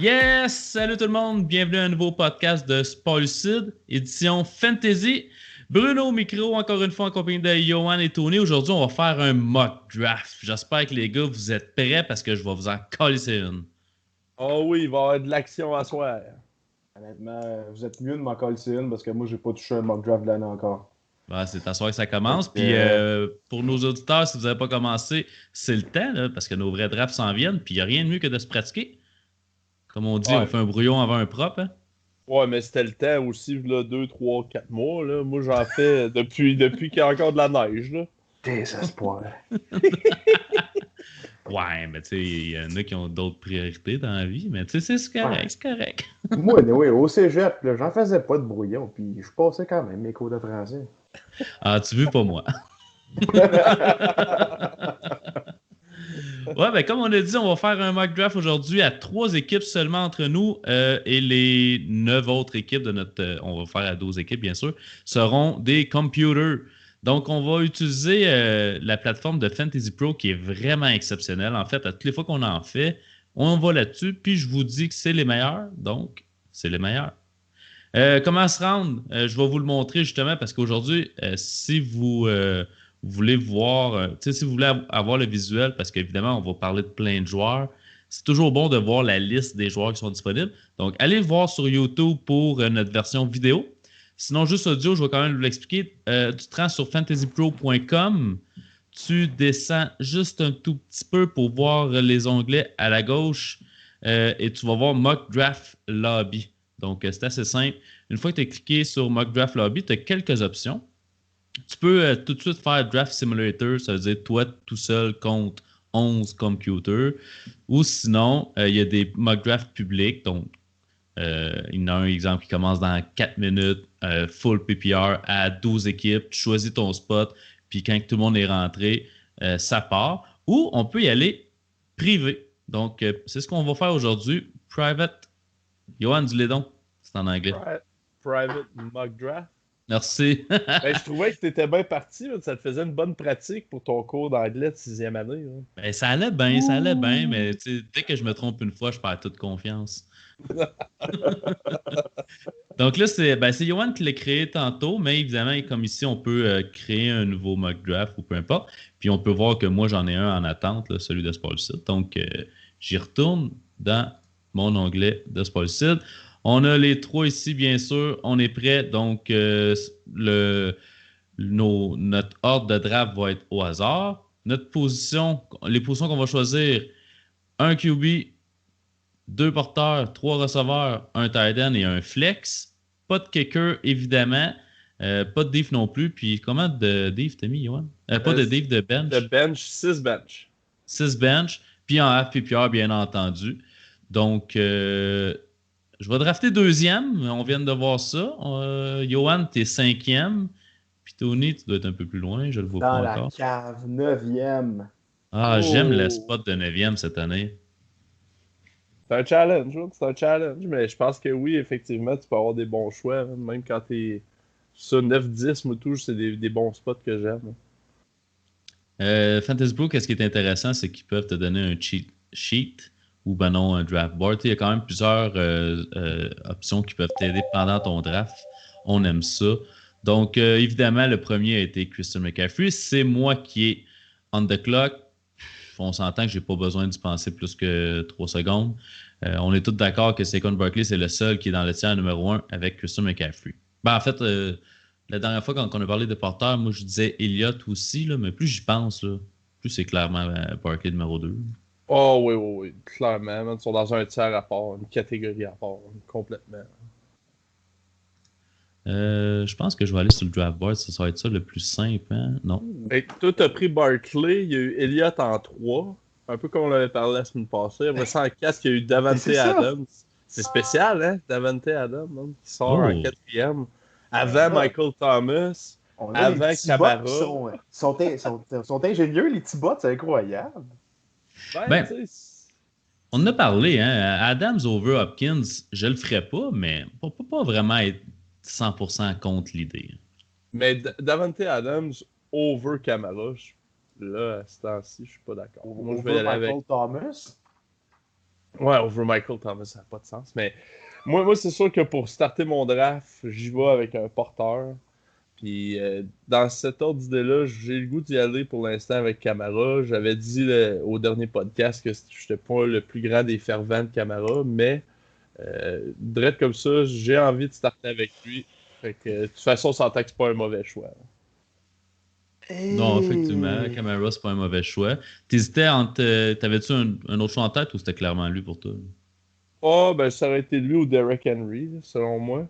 Yes! Salut tout le monde! Bienvenue à un nouveau podcast de Spoilcide, édition Fantasy. Bruno au micro, encore une fois en compagnie de Johan et Tony. Aujourd'hui, on va faire un mock draft. J'espère que les gars, vous êtes prêts parce que je vais vous en coller une. Oh oui, il va y avoir de l'action à soir. Honnêtement, vous êtes mieux de m'en coller une parce que moi, j'ai pas touché un mock draft de l'année encore. Ouais, c'est à soir que ça commence. Donc, Puis pour nos auditeurs, si vous n'avez pas commencé, c'est le temps, là, parce que nos vrais drafts s'en viennent. Puis il n'y a rien de mieux que de se pratiquer. Comme on dit, Ouais. on fait un brouillon avant un propre. Hein? Ouais, mais c'était le temps aussi, là, 2, 3, 4 mois. Là. Moi, j'en fais depuis qu'il y a encore de la neige. Là. Désespoir. Ouais, mais tu sais, il y en a qui ont d'autres priorités dans la vie, mais tu sais, c'est correct, Ouais. c'est correct. Moi, oui, au cégep, là, j'en faisais pas de brouillon, puis je passais quand même mes cours de français. Ah, tu veux pas moi. Ouais, ben comme on a dit, on va faire un mock draft aujourd'hui à 3 équipes seulement entre nous et les 9 autres équipes de notre... on va faire à 12 équipes, bien sûr, seront des computers. Donc, on va utiliser la plateforme de Fantasy Pro qui est vraiment exceptionnelle. En fait, à toutes les fois qu'on en fait, on va là-dessus, puis je vous dis que c'est les meilleurs. Donc, c'est les meilleurs. Comment se rendre? Je vais vous le montrer justement parce qu'aujourd'hui, si vous voulez voir, si vous voulez avoir le visuel, parce qu'évidemment, on va parler de plein de joueurs, c'est toujours bon de voir la liste des joueurs qui sont disponibles. Donc, allez voir sur YouTube pour notre version vidéo. Sinon, juste audio, je vais quand même vous l'expliquer. Tu te rends sur fantasypro.com, tu descends juste un tout petit peu pour voir les onglets à la gauche et tu vas voir Mock Draft Lobby. Donc, c'est assez simple. Une fois que tu as cliqué sur Mock Draft Lobby, tu as quelques options. Tu peux tout de suite faire Draft Simulator, ça veut dire toi tout seul contre 11 computers. Ou sinon, il y a des mock drafts publics. Donc, il y en a un exemple qui commence dans 4 minutes, full PPR à 12 équipes. Tu choisis ton spot, puis quand tout le monde est rentré, ça part. Ou on peut y aller privé. Donc, c'est ce qu'on va faire aujourd'hui. Private. Johan, dis-les donc. C'est en anglais. Private mock draft. Merci. Ben, je trouvais que tu étais bien parti. Là. Ça te faisait une bonne pratique pour ton cours d'anglais de 6e année. Là. Ben, ça allait bien, mais dès que je me trompe une fois, je perds toute confiance. Donc là, c'est Johan qui l'a créé tantôt, mais évidemment, comme ici, on peut créer un nouveau mock draft ou peu importe. Puis on peut voir que moi, j'en ai un en attente, là, celui de Spoilcide. Donc, j'y retourne dans mon onglet de Spoilcide. On a les 3 ici, bien sûr. On est prêt. Donc, notre ordre de draft va être au hasard. Les positions qu'on va choisir, un QB, 2 porteurs, 3 receveurs, un tight end et un flex. Pas de kicker, évidemment. Pas de diff non plus. Puis, comment de diff t'as mis, Johan? Pas de diff de bench. De bench, 6 bench. 6 bench. Puis en FPPR, bien entendu. Donc, je vais drafter 2e. On vient de voir ça. Johan, t'es 5e. Puis Tony, tu dois être un peu plus loin. Je le vois Dans pas la encore. cave, 9e. Ah, j'aime le spot de 9e cette année. C'est un challenge, hein? C'est un challenge. Mais je pense que oui, effectivement, tu peux avoir des bons choix. Hein? Même quand t'es ça, 9-10, moi tout, c'est des bons spots que j'aime. Fantasy Pro, qu'est-ce qui est intéressant, c'est qu'ils peuvent te donner un cheat sheet ou ben non, un draft board. Il y a quand même plusieurs options qui peuvent t'aider pendant ton draft. On aime ça. Donc, évidemment, le premier a été Christian McCaffrey. C'est moi qui est on the clock. On s'entend que je n'ai pas besoin d'y penser plus que 3 secondes. On est tous d'accord que Saquon Barkley, c'est le seul qui est dans le tiers numéro 1 avec Christian McCaffrey. Ben, en fait, la dernière fois, quand on a parlé de porteurs, moi, je disais Elliott aussi, là, mais plus j'y pense, là, plus c'est clairement Barkley numéro 2. Oh oui, oui, oui, clairement. Man, ils sont dans un tiers à part, une catégorie à part, complètement. Je pense que je vais aller sur le draft board, ça va être ça le plus simple, hein? Non? Et toi, t'as pris Barkley, il y a eu Elliott en 3, un peu comme on l'avait parlé la semaine passée. Après ça, en 4, il y a eu Davante Adams. C'est spécial, hein? Davante Adams, hein, qui sort en 4e. Avant Michael Thomas, On a avant les petits Camara. bots qui sont ingénieux, les petits bots, c'est incroyable. Ben, on en a parlé, hein? Adams over Hopkins, je le ferais pas, mais pas vraiment être 100% contre l'idée. Mais Davante Adams over Camara, là, à ce temps-ci, je suis pas d'accord. Moi, je vais aller avec Thomas. Ouais, over Michael Thomas, ça n'a pas de sens. Mais moi c'est sûr que pour starter mon draft, j'y vais avec un porteur. Puis dans cet ordre d'idée-là, j'ai le goût d'y aller pour l'instant avec Camara. J'avais dit au dernier podcast que je n'étais pas le plus grand des fervents de Camara, mais direct comme ça, j'ai envie de starter avec lui. Fait que, de toute façon, on s'entend que c'est pas un mauvais choix. Non, effectivement, Camara, c'est pas un mauvais choix. T'hésitais entre. T'avais-tu un autre choix en tête ou c'était clairement lui pour toi? Ah, ben ça aurait été lui ou Derrick Henry, selon moi.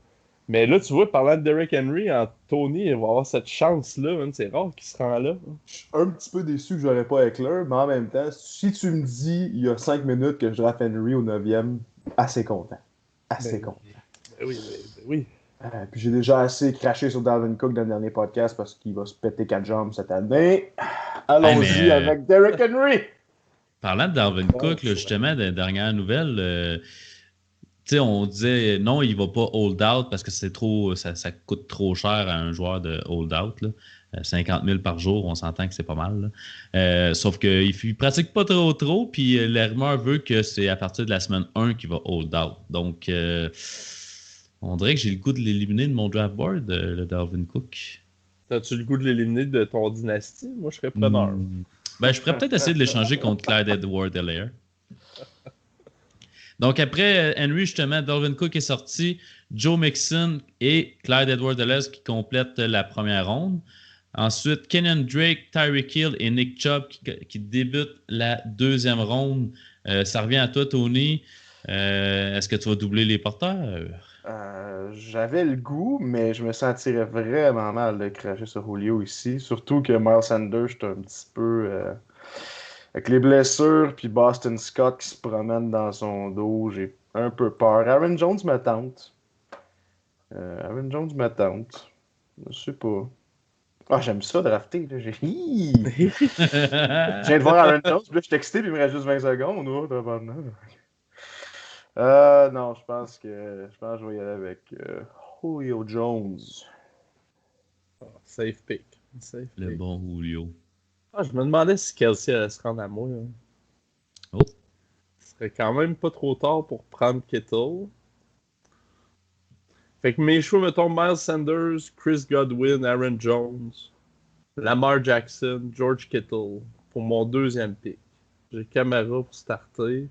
Mais là, tu vois, parlant de Derrick Henry, Tony il va avoir cette chance-là. Man. C'est rare qu'il se rend là. Je suis un petit peu déçu que j'aurais pas Eckler, mais en même temps, si tu me dis il y a 5 minutes que je draft Henry au 9e, assez content. Assez content. Ben oui, ben oui. Puis j'ai déjà assez craché sur Dalvin Cook dans le dernier podcast parce qu'il va se péter 4 jambes cette année. Allons-y avec Derrick Henry! Parlant de Dalvin Cook, là, justement, des dernières nouvelles, on disait non, il va pas hold out parce que c'est trop, ça coûte trop cher à un joueur de hold out. Là. 50 000 par jour, on s'entend que c'est pas mal. Sauf qu'il ne pratique pas trop, puis la rumeur veut que c'est à partir de la semaine 1 qu'il va hold out. Donc, on dirait que j'ai le goût de l'éliminer de mon draft board, le Dalvin Cook. As-tu le goût de l'éliminer de ton dynastie? Moi, je serais preneur. Je pourrais peut-être essayer de l'échanger contre Clyde Edward-Helaire. Donc, après Henry, justement, Dalvin Cook est sorti, Joe Mixon et Clyde Edward-Helaire qui complètent la première ronde. Ensuite, Kenyon Drake, Tyreek Hill et Nick Chubb qui débutent la deuxième ronde. Ça revient à toi, Tony. Est-ce que tu vas doubler les porteurs? J'avais le goût, mais je me sentirais vraiment mal de cracher sur Julio ici. Surtout que Miles Sanders, j'étais un petit peu... avec les blessures, puis Boston Scott qui se promène dans son dos, j'ai un peu peur. Aaron Jones me tente. Je sais pas. Ah, j'aime ça, drafter. Là. Je viens de voir Aaron Jones, puis là, je suis excité, puis il me reste juste 20 secondes. Non, je pense que je vais y aller avec Julio Jones. Safe pick. Le bon Julio. Ah, je me demandais si Kelsey allait se rendre à moi. Hein. Oh. Ce serait quand même pas trop tard pour prendre Kittle. Fait que mes choix, mettons, Miles Sanders, Chris Godwin, Aaron Jones, Lamar Jackson, George Kittle pour mon deuxième pick. J'ai Camara pour starter.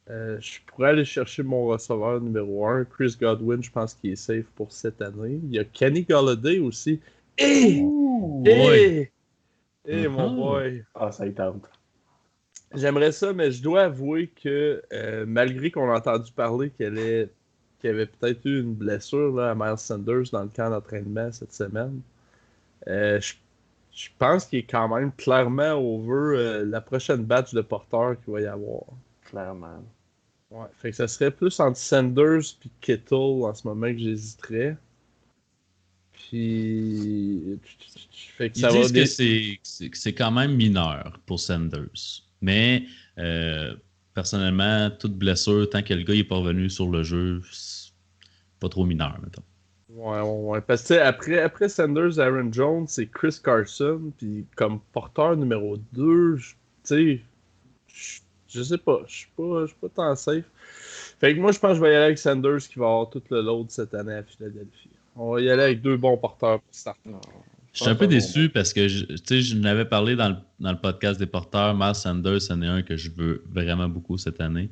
Je pourrais aller chercher mon receveur numéro 1. Chris Godwin, je pense qu'il est safe pour cette année. Il y a Kenny Golladay aussi. Mon boy. Ah, ça y tente. J'aimerais ça, mais je dois avouer que malgré qu'on a entendu parler qu'il y avait peut-être eu une blessure là, à Miles Sanders dans le camp d'entraînement cette semaine, je pense qu'il est quand même clairement over la prochaine batch de porteurs qu'il va y avoir. Clairement. Ouais, fait que ça serait plus entre Sanders et Kittle en ce moment que j'hésiterais. Puis. Fait que ils disent que c'est quand même mineur pour Sanders. Mais personnellement, toute blessure, tant que le gars n'est pas revenu sur le jeu, c'est pas trop mineur, mettons. Ouais. Parce que après Sanders, Aaron Jones, c'est Chris Carson. Puis comme porteur numéro 2, tu sais, je sais pas. Je suis pas tant safe. Fait que moi, je pense que je vais y aller avec Sanders qui va avoir tout le load cette année à Philadelphie. On va y aller avec 2 bons porteurs pour starter. Je suis un peu déçu parce que je n'avais parlé dans le podcast des porteurs. Miles Sanders, c'en est un que je veux vraiment beaucoup cette année.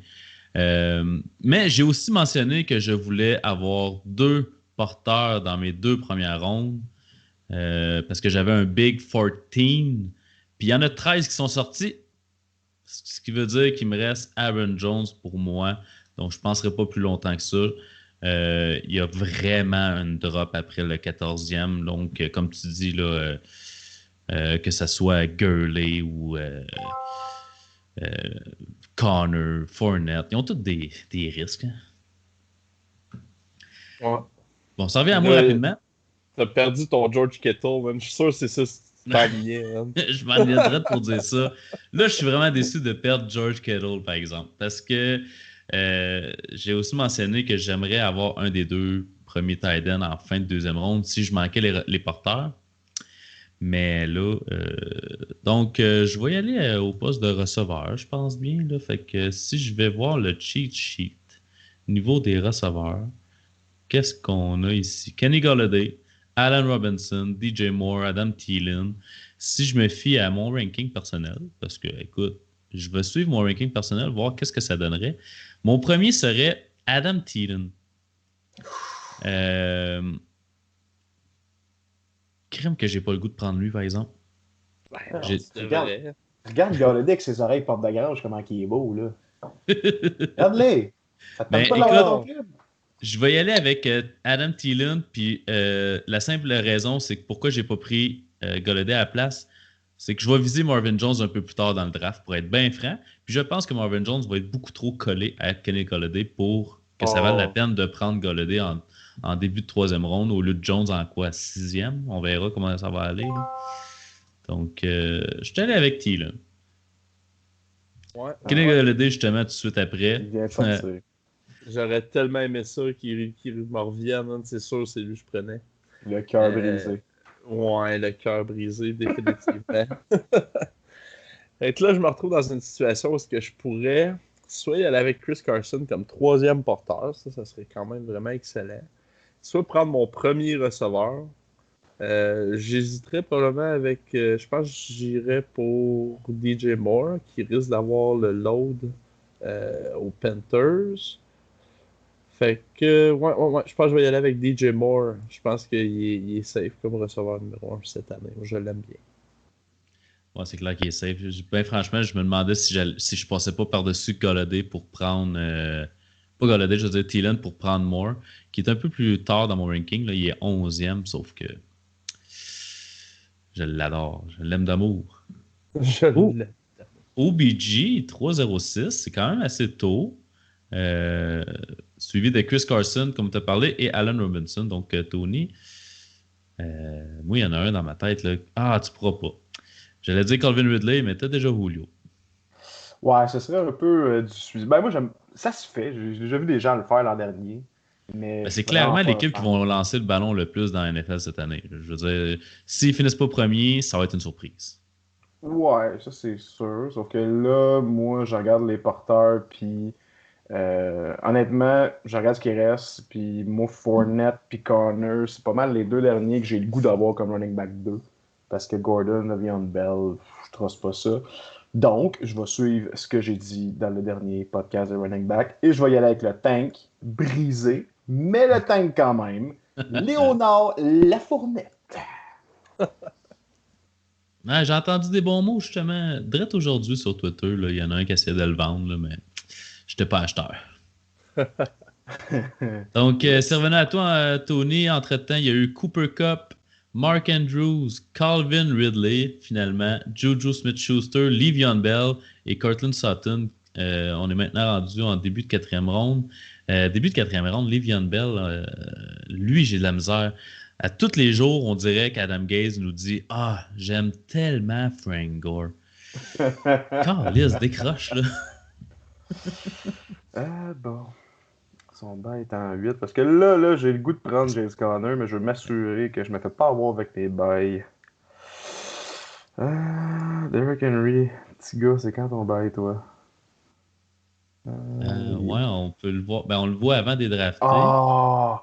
Mais j'ai aussi mentionné que je voulais avoir 2 porteurs dans mes 2 premières rondes parce que j'avais un Big 14. Puis il y en a 13 qui sont sortis. Ce qui veut dire qu'il me reste Aaron Jones pour moi. Donc je ne penserai pas plus longtemps que ça. Il y a vraiment une drop après le 14e. Donc, comme tu dis, là, que ce soit Gurley ou Connor, Fournette, ils ont tous des risques. Hein? Ouais. Bon, ça revient à moi rapidement. T'as perdu ton George Kittle, man. Je suis sûr que c'est ça que tu t'enlignais. Je m'en viendrais pour dire ça. Là, je suis vraiment déçu de perdre George Kittle, par exemple. Parce que j'ai aussi mentionné que j'aimerais avoir un des 2 premiers tight ends en fin de deuxième ronde si je manquais les porteurs. Mais là, donc, je vais y aller au poste de receveur, je pense bien. Là. Fait que si je vais voir le cheat sheet, niveau des receveurs, qu'est-ce qu'on a ici? Kenny Golladay, Allen Robinson, DJ Moore, Adam Thielen. Si je me fie à mon ranking personnel, parce que, écoute, je vais suivre mon ranking personnel, voir qu'est-ce que ça donnerait. Mon premier serait Adam Thielen. Crème que j'ai pas le goût de prendre lui, par exemple. Regarde Galladay avec ses oreilles porte de grange, comment il est beau, là. Regarde-les! Ça te tente pas de l'avoir dans ton club? Je vais y aller avec Adam Thielen, puis la simple raison, c'est que pourquoi j'ai pas pris Golladay à la place, c'est que je vais viser Marvin Jones un peu plus tard dans le draft, pour être bien franc. Puis je pense que Marvin Jones va être beaucoup trop collé à Kenny Golladay pour que ça vaille la peine de prendre Golladay en début de troisième ronde au lieu de Jones en quoi, sixième. On verra comment ça va aller. Là. Donc, je suis allé avec Thielen. Ouais. Kenny Golladay, justement, tout de suite après. J'aurais tellement aimé ça qu'il me revienne. Hein. C'est sûr, c'est lui que je prenais. Le cœur brisé. Ouais, le cœur brisé, définitivement. Et là, je me retrouve dans une situation où je pourrais soit y aller avec Chris Carson comme troisième porteur, ça serait quand même vraiment excellent. Soit prendre mon premier receveur. J'hésiterais probablement avec, je pense que j'irais pour DJ Moore, qui risque d'avoir le load aux Panthers. Fait que, ouais, je pense que je vais y aller avec DJ Moore. Je pense qu'il est safe comme receveur numéro 1 cette année. Je l'aime bien. Ouais, c'est clair qu'il est safe. Ben, franchement, je me demandais si je passais pas par-dessus Golladay pour prendre... pas Golladay, je veux dire Thielen pour prendre Moore, qui est un peu plus tard dans mon ranking. Là, il est 11e, sauf que je l'adore. Je l'aime d'amour. OBG 306, c'est quand même assez tôt. Suivi de Chris Carson, comme tu as parlé, et Allen Robinson. Donc, Tony, moi, il y en a un dans ma tête. Là. Ah, tu pourras pas. J'allais dire Calvin Ridley, mais t'as déjà Julio. Ouais, ce serait un peu du suivi. Ben, moi, ça se fait. J'ai déjà vu des gens le faire l'an dernier. Mais c'est clairement l'équipe qui vont lancer le ballon le plus dans la NFL cette année. Je veux dire, s'ils finissent pas premier, ça va être une surprise. Ouais, ça c'est sûr. Sauf que là, moi, je regarde les porteurs, puis honnêtement, je regarde ce qui reste, puis moi, Fournette, puis Connor, c'est pas mal les deux derniers que j'ai le goût d'avoir comme running back 2. Parce que Gordon, Le'Veon Bell, je trosse pas ça. Donc, je vais suivre ce que j'ai dit dans le dernier podcast de running back, et je vais y aller avec le tank brisé, mais le tank quand même. Léonard Lafournette. Ouais, j'ai entendu des bons mots, justement. Direct aujourd'hui sur Twitter, il y en a un qui essayait de le vendre, là, mais je n'étais pas acheteur. Donc, c'est revenu à toi, Tony. Entre-temps, il y a eu Cooper Kupp, Mark Andrews, Calvin Ridley, finalement, Juju Smith-Schuster, Le'Veon Bell et Courtland Sutton. On est maintenant rendu en début de quatrième ronde. Début de quatrième ronde, Le'Veon Bell, lui, j'ai de la misère. À tous les jours, on dirait qu'Adam Gaze nous dit « Ah, j'aime tellement Frank Gore. » Carlis, décroche, là. Bon. Son bail est en 8. Parce que là, j'ai le goût de prendre James Conner, mais je veux m'assurer que je me fais pas avoir avec mes bails. Derrick Henry, petit gars, c'est quand ton bail, toi? Ouais, on peut le voir. Ben, on le voit avant des draftés. Ah!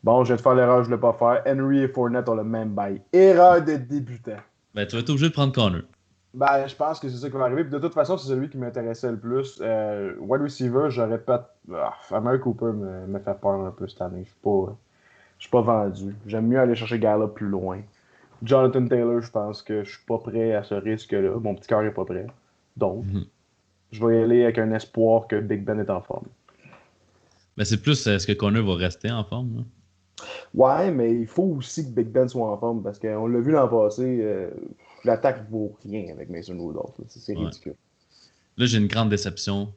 Bon, je vais te faire l'erreur, je ne l'ai pas faire. Henry et Fournette ont le même bail. Erreur de débutant. Ben, tu vas être obligé de prendre Connor. Ben, je pense que c'est ça qui va arriver. Puis de toute façon, c'est celui qui m'intéressait le plus. Wide receiver, j'aurais pas. Amari Cooper me fait peur un peu cette année. Je suis pas vendu. J'aime mieux aller chercher Gallup plus loin. Jonathan Taylor, je pense que je suis pas prêt à ce risque-là. Mon petit cœur est pas prêt. Donc, je vais y aller avec un espoir que Big Ben est en forme. Ben, c'est plus, est-ce que Connor va rester en forme? Là? Ouais, mais il faut aussi que Big Ben soit en forme parce qu'on l'a vu l'an passé, l'attaque vaut rien avec Mason Rudolph. C'est ridicule. Là, j'ai une grande déception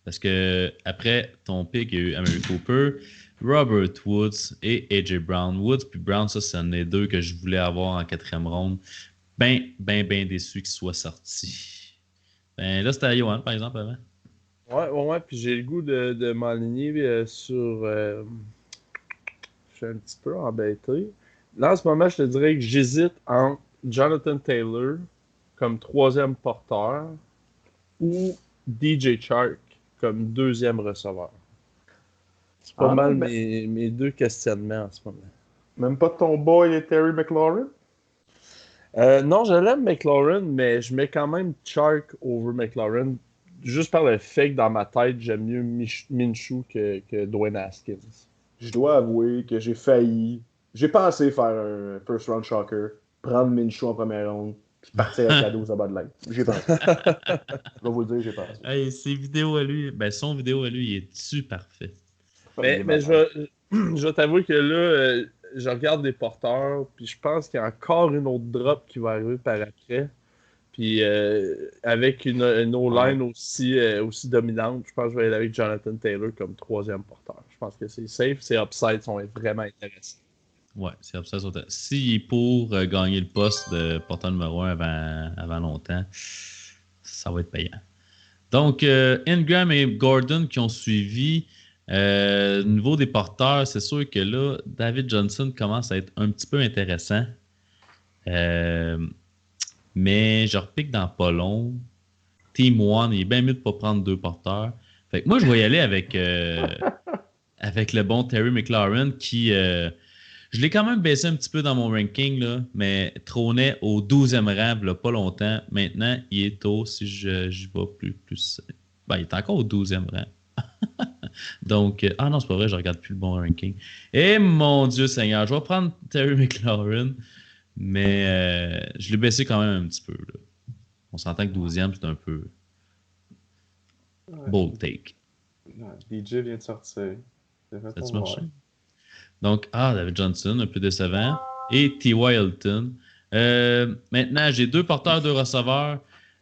parce que après ton pick, il y a eu Amari Cooper, Robert Woods et AJ Brown. Woods puis Brown, ça, c'est un des deux que je voulais avoir en quatrième ronde. Ben déçu qu'il soit sorti. Ben là, c'était à Johan, par exemple, avant. Ouais, puis j'ai le goût de m'aligner sur... je suis un petit peu embêté. Là, en ce moment, je te dirais que j'hésite entre Jonathan Taylor comme troisième porteur ou DJ Chark comme deuxième receveur? C'est pas mal mes deux questionnements en ce moment. Même pas ton boy Terry McLaurin? Non, je l'aime McLaurin, mais je mets quand même Chark over McLaurin. Juste par le fait que dans ma tête, j'aime mieux Minshew que Dwayne Haskins. Je dois avouer que j'ai failli. J'ai pensé faire un first round shocker, prendre Minshew en première ronde, puis partir avec la 12 à Bud Light. J'ai pensé. Je vais vous le dire, j'ai pensé. Hey, ses vidéos à lui, son vidéo à lui, il est-tu parfait? Mais je vais t'avouer que là, je regarde les porteurs, puis je pense qu'il y a encore une autre drop qui va arriver par après. Puis avec une O-line aussi dominante, je pense que je vais aller avec Jonathan Taylor comme troisième porteur. Je pense que c'est safe. Ses upsides sont vraiment intéressants. Ouais, c'est upsides sont intéressants. S'il est pour gagner le poste de porteur numéro 1 avant longtemps, ça va être payant. Donc, Ingram et Gordon qui ont suivi. Au niveau des porteurs, c'est sûr que là, David Johnson commence à être un petit peu intéressant. Mais je repique dans pas long. Team One, il est bien mieux de ne pas prendre deux porteurs. Fait que moi, je vais y aller avec le bon Terry McLaurin qui, je l'ai quand même baissé un petit peu dans mon ranking, là, mais trônait au 12e rang, là, pas longtemps. Maintenant, il est au, si je vais plus. Ben, il est encore au 12e rang. Donc, non, c'est pas vrai, je regarde plus le bon ranking. Et mon Dieu Seigneur, je vais prendre Terry McLaurin. Mais je l'ai baissé quand même un petit peu. Là. On s'entend que 12e, c'est un peu bold take. DJ vient de sortir. Ça-tu marché? Donc, David Johnson, un peu décevant. Et T.Y. Hilton. Maintenant, j'ai deux porteurs, deux receveurs.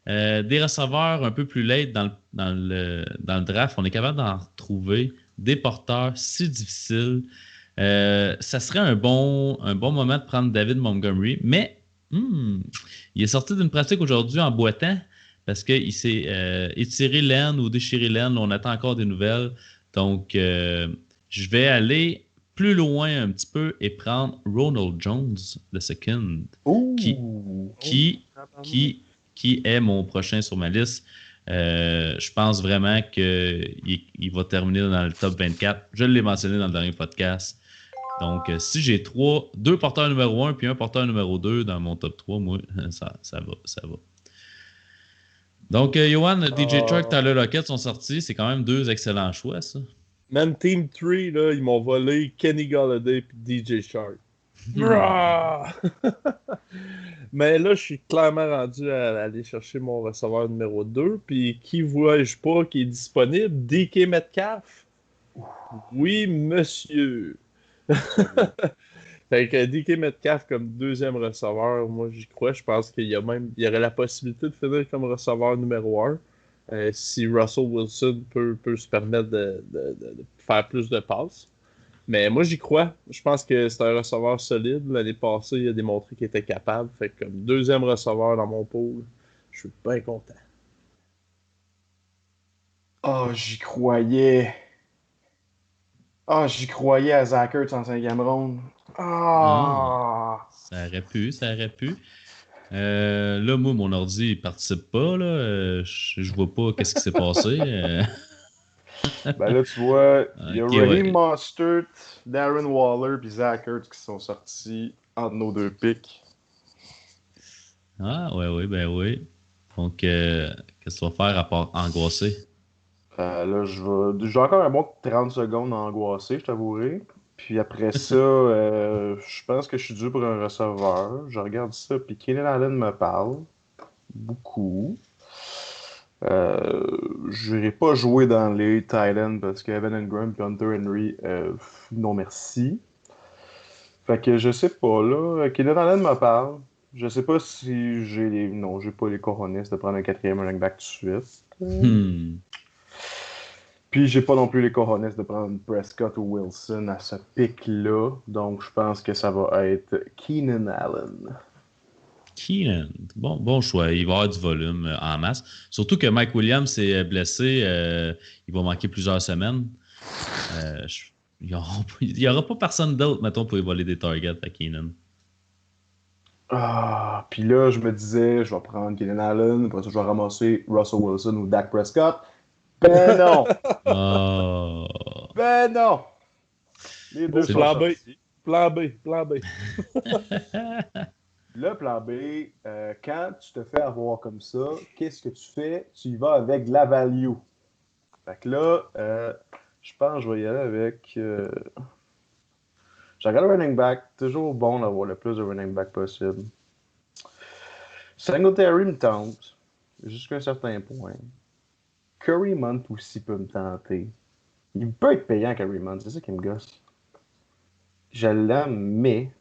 Des receveurs un peu plus late dans le draft. On est capable d'en retrouver. Des porteurs si difficiles. Ça serait un bon moment de prendre David Montgomery, mais il est sorti d'une pratique aujourd'hui en boitant parce qu'il s'est étiré l'aine ou déchiré l'aine. On attend encore des nouvelles. Donc, je vais aller plus loin un petit peu et prendre Ronald Jones, le second, qui est mon prochain sur ma liste. Je pense vraiment qu'il va terminer dans le top 24. Je l'ai mentionné dans le dernier podcast. Donc, si j'ai deux porteurs numéro 1 puis un porteur numéro 2 dans mon top 3, moi, ça va. Donc, Johan, DJ Chark, Tyler Lockett sont sortis. C'est quand même deux excellents choix, ça. Même Team 3, là, ils m'ont volé Kenny Golladay et DJ Chark. Mais là, je suis clairement rendu à aller chercher mon receveur numéro 2. Puis, qui vois-je pas qui est disponible? DK Metcalf? Oui, monsieur. Fait que DK Metcalf comme deuxième receveur, moi j'y crois. Je pense qu'il y aurait la possibilité de finir comme receveur numéro 1 si Russell Wilson peut se permettre de faire plus de passes. Mais moi j'y crois. Je pense que c'est un receveur solide. L'année passée, il a démontré qu'il était capable. Fait que comme deuxième receveur dans mon pool, je suis bien content. J'y croyais. J'y croyais à Zach Ertz en 5e ronde. Ça aurait pu. Là, moi, mon ordi, il participe pas. Là. Je vois pas qu'est-ce qui s'est passé. Ben là, tu vois, il y a Raheem Mostert, Darren Waller et Zach Ertz qui sont sortis entre nos deux pics. Oui. Donc, qu'est-ce que tu vas faire à part angoisser? Là, j'ai encore un bon 30 secondes à angoisser, je t'avouerai. Puis après ça, je pense que je suis dû pour un receveur. Je regarde ça, puis Keenan Allen me parle beaucoup. Je n'irai pas jouer dans les Titans parce que Evan Engram et Hunter Henry, non merci. Fait que je sais pas, là. Keenan Allen me parle. Je sais pas si j'ai les... Non, j'ai pas les cojones de prendre un 4e running back tout de suite. Puis j'ai pas non plus les cojones de prendre Prescott ou Wilson à ce pic-là. Donc je pense que ça va être Keenan Allen. Keenan, bon choix. Il va avoir du volume en masse. Surtout que Mike Williams s'est blessé. Il va manquer plusieurs semaines. Il n'y aura pas personne d'autre, mettons, pour voler des targets à Keenan. Ah, puis là, je me disais, je vais prendre Keenan Allen, après ça, je vais ramasser Russell Wilson ou Dak Prescott. Ben non! Oh. Ben non! Les deux Au sont plan B. sortis. Plan B. Plan B. Le plan B, quand tu te fais avoir comme ça, qu'est-ce que tu fais? Tu y vas avec la value. Fait que là, je pense que je vais y aller avec. Je regarde le running back. Toujours bon d'avoir le plus de running back possible. Singletary me tente, jusqu'à un certain point. Curry Munt aussi peut me tenter. Il peut être payant, Curry Munt, c'est ça qui me gosse. Je l'aime, mais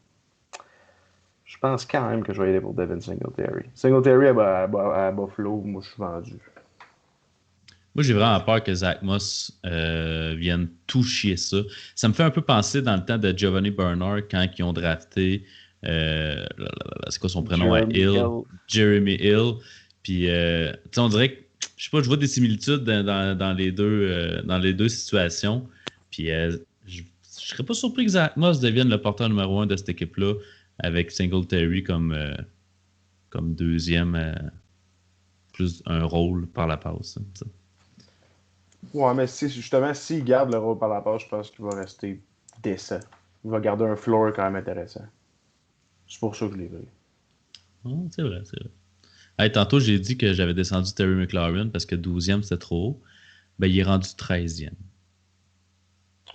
je pense quand même que je vais y aller pour Devin Singletary. Singletary à Buffalo, moi je suis vendu. Moi, j'ai vraiment peur que Zach Moss vienne tout chier ça. Ça me fait un peu penser dans le temps de Giovanni Bernard quand ils ont drafté, c'est quoi son prénom à Hill? Jeremy Hill. Puis, on dirait que, je sais pas, je vois des similitudes dans les deux situations. Puis, je serais pas surpris que Zach Moss devienne le porteur numéro 1 de cette équipe-là avec Singletary comme deuxième, plus un rôle par la passe. T'sais. Ouais, mais justement, s'il garde le rôle par la passe, je pense qu'il va rester décent. Il va garder un floor quand même intéressant. C'est pour ça que je l'ai vu. Oh, c'est vrai, c'est vrai. Hey, tantôt, j'ai dit que j'avais descendu Terry McLaurin parce que 12e, c'était trop haut. Ben, il est rendu 13e.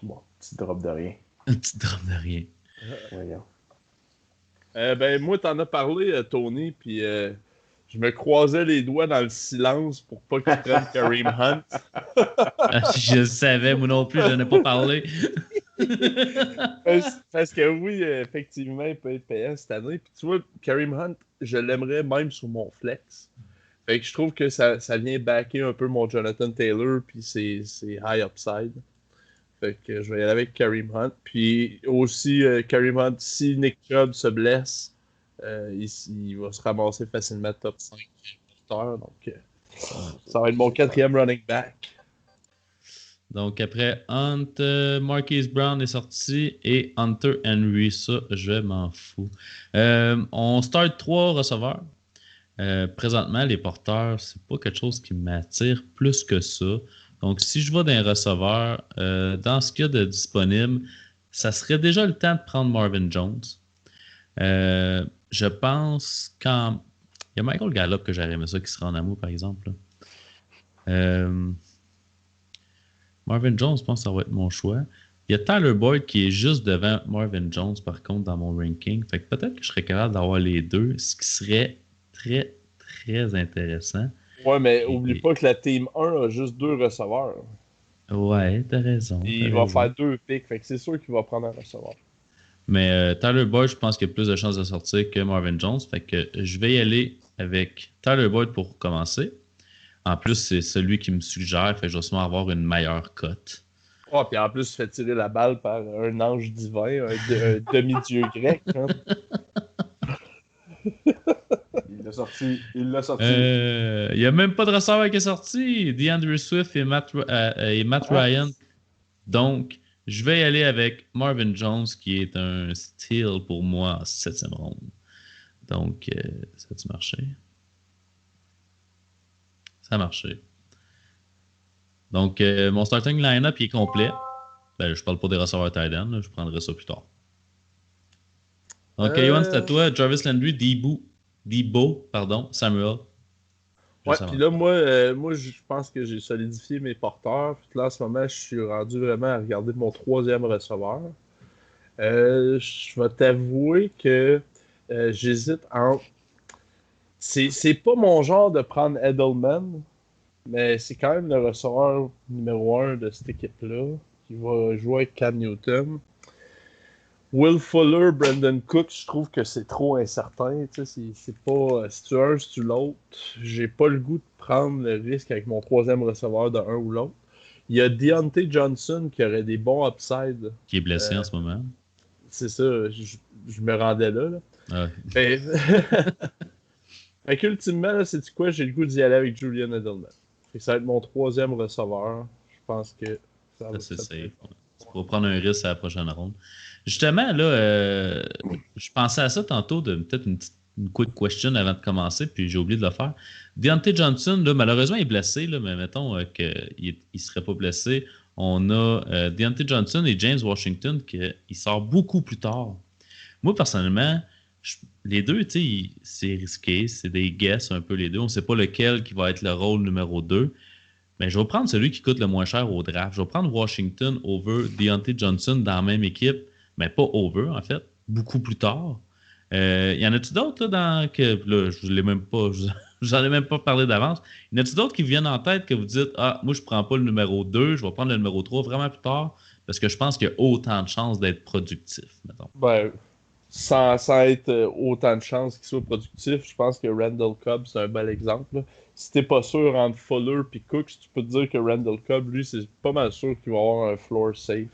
Bon, petit drop de rien. Un petit drame de rien. Voyons. Ben, moi, t'en as parlé, Tony, puis je me croisais les doigts dans le silence pour pas qu'il prenne Kareem Hunt. Je le savais, moi non plus, je n'en ai pas parlé. Parce que oui, effectivement, il peut être payant cette année. Puis tu vois, Kareem Hunt, je l'aimerais même sur mon flex. Fait que je trouve que ça vient backer un peu mon Jonathan Taylor, puis c'est high upside. Fait que je vais y aller avec Kareem Hunt. Puis aussi, Kareem Hunt, si Nick Chubb se blesse, il va se ramasser facilement top 5 porteur. Donc, ça va être mon 4e running back. Donc, après Hunt, Marquise Brown est sorti et Hunter Henry, ça, je m'en fous. On start 3 receveurs. Présentement, les porteurs, c'est pas quelque chose qui m'attire plus que ça. Donc, si je vais d'un receveur, dans ce qu'il y a de disponible, ça serait déjà le temps de prendre Marvin Jones. Je pense quand... Il y a Michael Gallup que j'aurais aimé ça qui serait en amour, par exemple. Marvin Jones, je pense que ça va être mon choix. Il y a Tyler Boyd qui est juste devant Marvin Jones, par contre, dans mon ranking. Fait que peut-être que je serais capable d'avoir les deux, ce qui serait très, très intéressant. Ouais, mais oublie pas que la Team 1 a juste 2 receveurs. Ouais, t'as raison. Il va faire 2 picks, fait que c'est sûr qu'il va prendre un receveur. Mais Tyler Boyd, je pense qu'il a plus de chances de sortir que Marvin Jones. Fait que je vais y aller avec Tyler Boyd pour commencer. En plus, c'est celui qui me suggère, fait que je vais sûrement avoir une meilleure cote. Oh, puis en plus, il fait tirer la balle par un ange divin, un demi-dieu grec. Hein. Il l'a sorti. Il l'a sorti. Il n'y a même pas de receveur qui est sorti. DeAndre Swift et Matt Ryan. Donc, je vais y aller avec Marvin Jones, qui est un steal pour moi en 7e ronde. Donc, ça a-tu marché? Ça a marché. Donc, mon starting line-up il est complet. Ben, je parle pas des receveurs tight end, je prendrai ça plus tard. Donc, Yohan, c'est à toi. Jarvis Landry, Debo, Samuel. Ouais, puis là, moi, je pense que j'ai solidifié mes porteurs. Puis là, en ce moment, je suis rendu vraiment à regarder mon 3e receveur. Je vais t'avouer que j'hésite entre... C'est pas mon genre de prendre Edelman, mais c'est quand même le receveur numéro 1 de cette équipe-là, qui va jouer avec Cam Newton. Will Fuller, Brandon Cooks, je trouve que c'est trop incertain. C'est pas si tu un, si tu l'autre. J'ai pas le goût de prendre le risque avec mon 3e receveur de un ou l'autre. Il y a Deontay Johnson qui aurait des bons upsides. Qui est blessé en ce moment. C'est ça, je me rendais là. Ah. Fait qu'ultimement, c'est quoi? J'ai le goût d'y aller avec Julian Edelman. Ça va être mon 3e receveur. Je pense que ça va c'est safe. Tu pourras prendre un risque à la prochaine ronde. Justement, là, je pensais à ça tantôt, de peut-être une petite une quick question avant de commencer, puis j'ai oublié de le faire. Deontay Johnson, là, malheureusement, il est blessé, là, mais mettons qu'il ne serait pas blessé. On a Deontay Johnson et James Washington qui sort beaucoup plus tard. Moi, personnellement, les deux, c'est risqué, c'est des guesses un peu les deux. On ne sait pas lequel qui va être le rôle numéro 2. Mais je vais prendre celui qui coûte le moins cher au draft. Je vais prendre Washington over Deontay Johnson dans la même équipe, mais pas over, en fait, beaucoup plus tard. Y en a-tu d'autres là, je l'ai même pas, j'en ai même pas parlé d'avance. Y en a-tu d'autres qui viennent en tête que vous dites moi je prends pas le numéro 2, je vais prendre le numéro 3 vraiment plus tard parce que je pense qu'il y a autant de chances d'être productif, mettons. Ben, sans être autant de chances qu'il soit productif, je pense que Randall Cobb, c'est un bel exemple. Là. Si t'es pas sûr entre Fuller et Cooks, tu peux te dire que Randall Cobb, lui, c'est pas mal sûr qu'il va avoir un floor safe.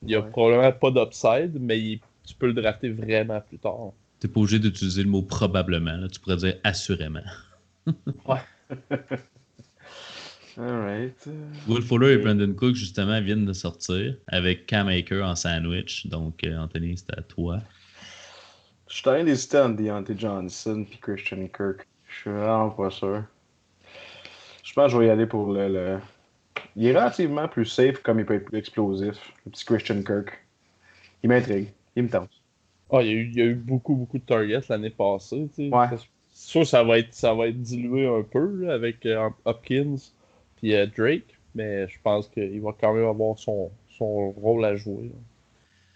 Il y a probablement pas d'upside, mais tu peux le drafter vraiment plus tard. T'es pas obligé d'utiliser le mot probablement. Là. Tu pourrais dire assurément. Ouais. Alright. Will Fuller et Brandon Cook, justement, viennent de sortir avec Cam Akers en sandwich. Donc, Anthony, c'est à toi. Je suis en train d'hésiter entre Deontay Johnson et Christian Kirk. Je suis vraiment pas sûr. Je pense que je vais y aller pour le... Il est relativement plus safe comme il peut être plus explosif. Le petit Christian Kirk. Il m'intrigue. Il me tente. Il y a eu beaucoup, beaucoup de targets l'année passée. Ouais. C'est sûr que ça va être dilué un peu là, avec Hopkins et Drake, mais je pense qu'il va quand même avoir son rôle à jouer.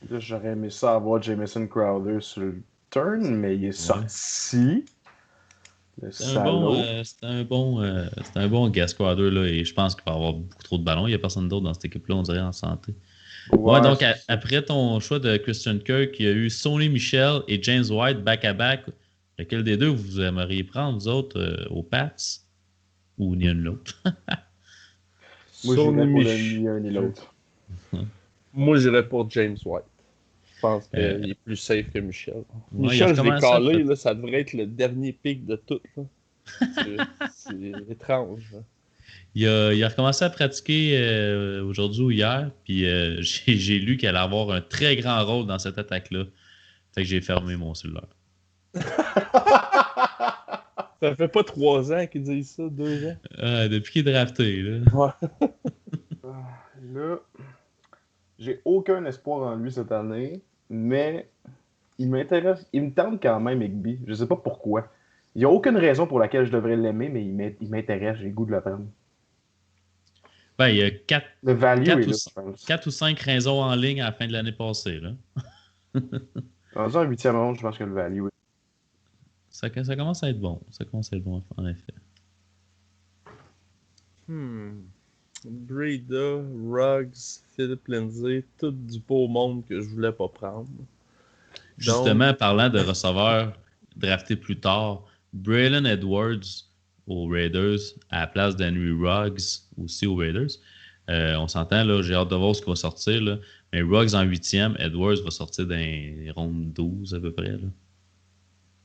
Là, j'aurais aimé ça avoir Jamison Crowder sur le turn, mais il est sorti. C'est un bon gas squatter, là, et je pense qu'il va avoir beaucoup trop de ballons. Il n'y a personne d'autre dans cette équipe-là, on dirait, en santé. Ouais, donc après ton choix de Christian Kirk, il y a eu Sonny Michel et James White back-à-back. Lequel des deux vous aimeriez prendre, vous autres, aux Pats? Ou ni un ni l'autre? Moi, j'irais pour ni un ni l'autre. Moi, j'irais pour James White. Je pense qu'il est plus safe que Michel. Ouais, Michel, je l'ai calé, là, ça devrait être le dernier pick de tout. C'est étrange. Hein. Il a recommencé à pratiquer aujourd'hui ou hier, puis j'ai lu qu'il allait avoir un très grand rôle dans cette attaque-là. Fait que j'ai fermé mon cellulaire. Ça fait pas 3 ans qu'ils disent ça, 2 ans? Depuis qu'il est drafté. Là. Ouais. Là, j'ai aucun espoir en lui cette année, mais il m'intéresse. Il me tente quand même, Higby. Je sais pas pourquoi. Il n'y a aucune raison pour laquelle je devrais l'aimer, mais il m'intéresse. J'ai le goût de le prendre. Ben, il y a 4 ou 5 raisons en ligne à la fin de l'année passée. Là. Dans un 8e round, je pense que le value. Ça commence à être bon. Ça commence à être bon, en effet. Breida, Ruggs, Philip Lindsay, tout du beau monde que je voulais pas prendre. Justement, parlant de receveurs draftés plus tard, Braylon Edwards aux Raiders à la place d'Henry Ruggs aussi aux Raiders. On s'entend, là, j'ai hâte de voir ce qui va sortir. Là. Mais Ruggs en 8e, Edwards va sortir dans les rondes 12 à peu près. Là.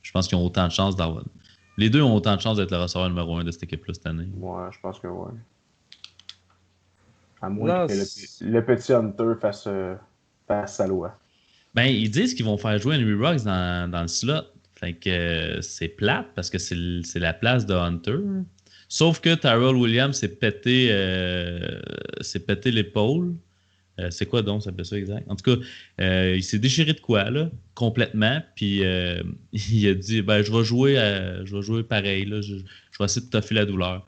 Je pense qu'ils ont autant de chances d'avoir. Les deux ont autant de chances d'être le receveur numéro 1 de cette équipe-là cette année. Ouais, je pense que ouais. À moins que le petit Hunter fasse sa loi. Ben, ils disent qu'ils vont faire jouer Henry Ruggs dans le slot. Fait que c'est plate parce que c'est la place de Hunter. Sauf que Tyrell Williams s'est pété l'épaule. C'est quoi donc, ça fait ça exact? En tout cas, il s'est déchiré de quoi, là, complètement. Puis il a dit je vais jouer pareil. Là, je vais essayer de toffer la douleur.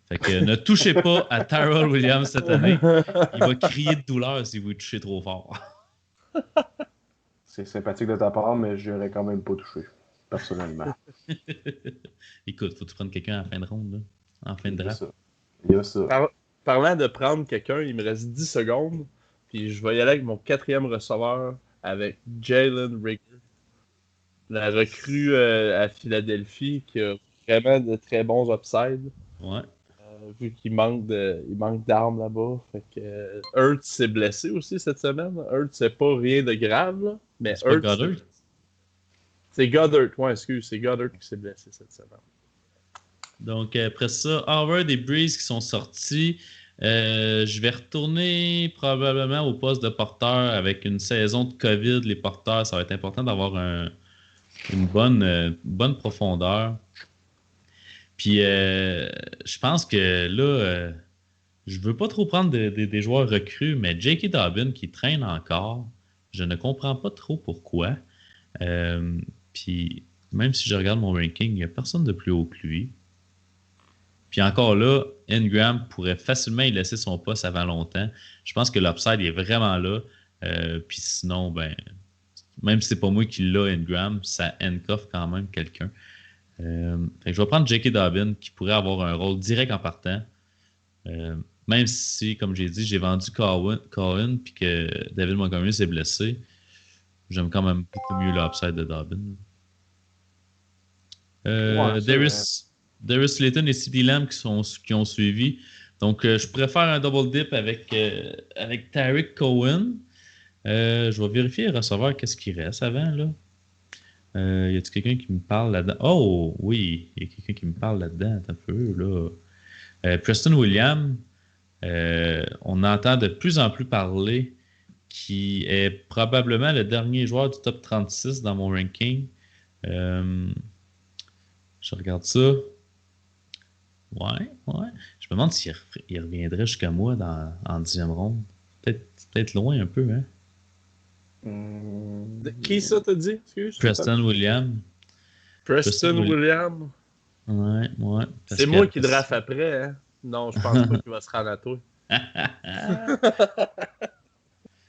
Fait que ne touchez pas à Tyrell Williams cette année. Il va crier de douleur si vous le touchez trop fort. C'est sympathique de ta part, mais je n'aurais quand même pas touché, personnellement. Écoute, faut que tu prennes quelqu'un en fin de ronde, là, en fin de draft. Il y a ça. Parlant de prendre quelqu'un, il me reste 10 secondes. Puis je vais y aller avec mon 4e receveur, avec Jalen Reagor. La recrue à Philadelphie qui a vraiment de très bons upsides. Ouais. Vu qu'il manque d'armes là-bas. Fait que Hurts s'est blessé aussi cette semaine. Hurts, c'est pas rien de grave, là. Mais c'est Hurts, pas Goddard? C'est Goddard, c'est Goddard qui s'est blessé cette semaine. Donc après ça, Howard et Breeze qui sont sortis. Je vais retourner probablement au poste de porteur avec une saison de COVID. Les porteurs, ça va être important d'avoir Une bonne profondeur. Puis, je pense que là, je veux pas trop prendre des joueurs recrues, mais J.K. Dobbin qui traîne encore, je ne comprends pas trop pourquoi. Puis, même si je regarde mon ranking, il n'y a personne de plus haut que lui. Puis encore là, Ingram pourrait facilement y laisser son poste avant longtemps. Je pense que l'upside est vraiment là. Puis sinon, ben, même si c'est pas moi qui l'a, Ingram, ça handcuff quand même quelqu'un. Fait que je vais prendre J.K. Dobbin qui pourrait avoir un rôle direct en partant. Même si, comme j'ai dit, j'ai vendu Cohen puis que David Montgomery s'est blessé, j'aime quand même beaucoup mieux l'upside de Dobbin. Darius Slayton et CeeDee Lamb qui ont suivi. Donc, je préfère un double dip avec Tariq Cohen. Je vais vérifier le receveur, qu'est-ce qui reste avant, là. Y a-t-il quelqu'un qui me parle là-dedans? Oh, oui, il y a quelqu'un qui me parle là-dedans, un peu, là. Preston Williams, on entend de plus en plus parler qui est probablement le dernier joueur du top 36 dans mon ranking. Je regarde ça. Ouais. Je me demande s'il reviendrait jusqu'à moi en 10e ronde. Peut-être loin un peu, hein? Qui ça t'a dit? Excuse, Preston Williams. Preston Williams. Ouais. C'est moi qui draft après, hein? Non, je pense pas qu'il va se rendre à toi.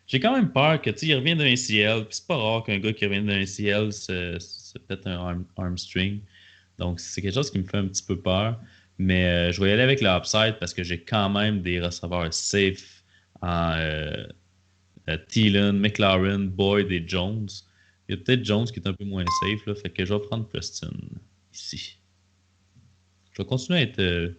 J'ai quand même peur que, il revient d'un CL. Puis c'est pas rare qu'un gars qui revient d'un CL se pète un armstring. Donc, c'est quelque chose qui me fait un petit peu peur. Mais je vais y aller avec l'upside parce que j'ai quand même des receveurs safe en Thielen, McLaren, Boyd et Jones. Il y a peut-être Jones qui est un peu moins safe, là, fait que je vais prendre Preston ici. Je vais continuer à être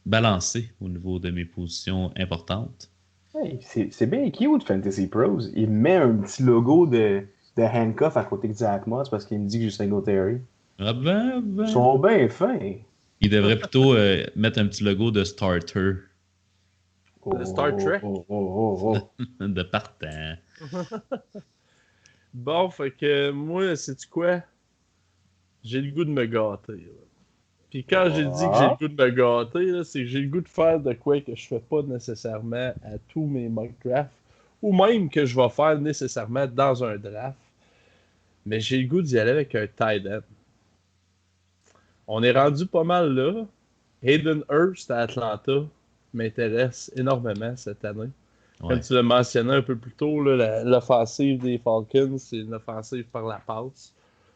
balancé au niveau de mes positions importantes. Hey, c'est bien cute, Fantasy Pros. Il met un petit logo de handcuff à côté de Zach Moss parce qu'il me dit que j'ai Singletary. Ah ben. Ils sont bien fins. Il devrait plutôt mettre un petit logo de starter. De Star Trek. De partant. Bon, fait que moi, sais-tu quoi? J'ai le goût de me gâter. Là. Puis quand j'ai dit que j'ai le goût de me gâter, là, c'est que j'ai le goût de faire de quoi que je fais pas nécessairement à tous mes mock drafts, ou même que je vais faire nécessairement dans un draft. Mais j'ai le goût d'y aller avec un tight end. On est rendu pas mal là. Hayden Hurst à Atlanta m'intéresse énormément cette année. Ouais. Comme tu l'as mentionné un peu plus tôt, là, l'offensive des Falcons, c'est une offensive par la passe.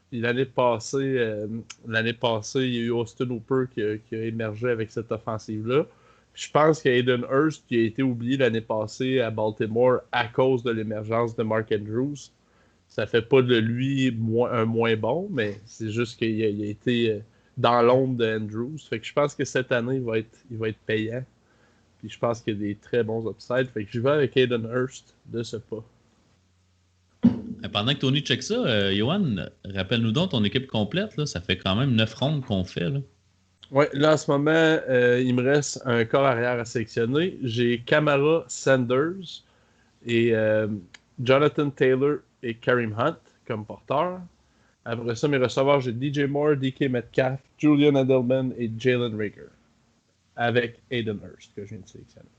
Puis l'année passée, il y a eu Austin Hooper qui a émergé avec cette offensive-là. Je pense qu'Aiden Hurst qui a été oublié l'année passée à Baltimore à cause de l'émergence de Mark Andrews. Ça fait pas de lui un moins bon, mais c'est juste qu'il a été dans l'ombre de Andrews. Fait que je pense que cette année, il va être payant. Puis je pense qu'il y a des très bons upsides. Fait que je vais avec Hayden Hurst de ce pas. Pendant que Tony check ça, Johan, rappelle-nous donc ton équipe complète. Là. Ça fait quand même 9 rondes qu'on fait. Là. Ouais, là en ce moment, il me reste un corps arrière à sélectionner. J'ai Kamara Sanders et Jonathan Taylor et Kareem Hunt comme porteurs. Après ça, mes receveurs, j'ai DJ Moore, DK Metcalf, Julian Edelman et Jalen Rager. Avec Hayden Hurst que je viens de sélectionner.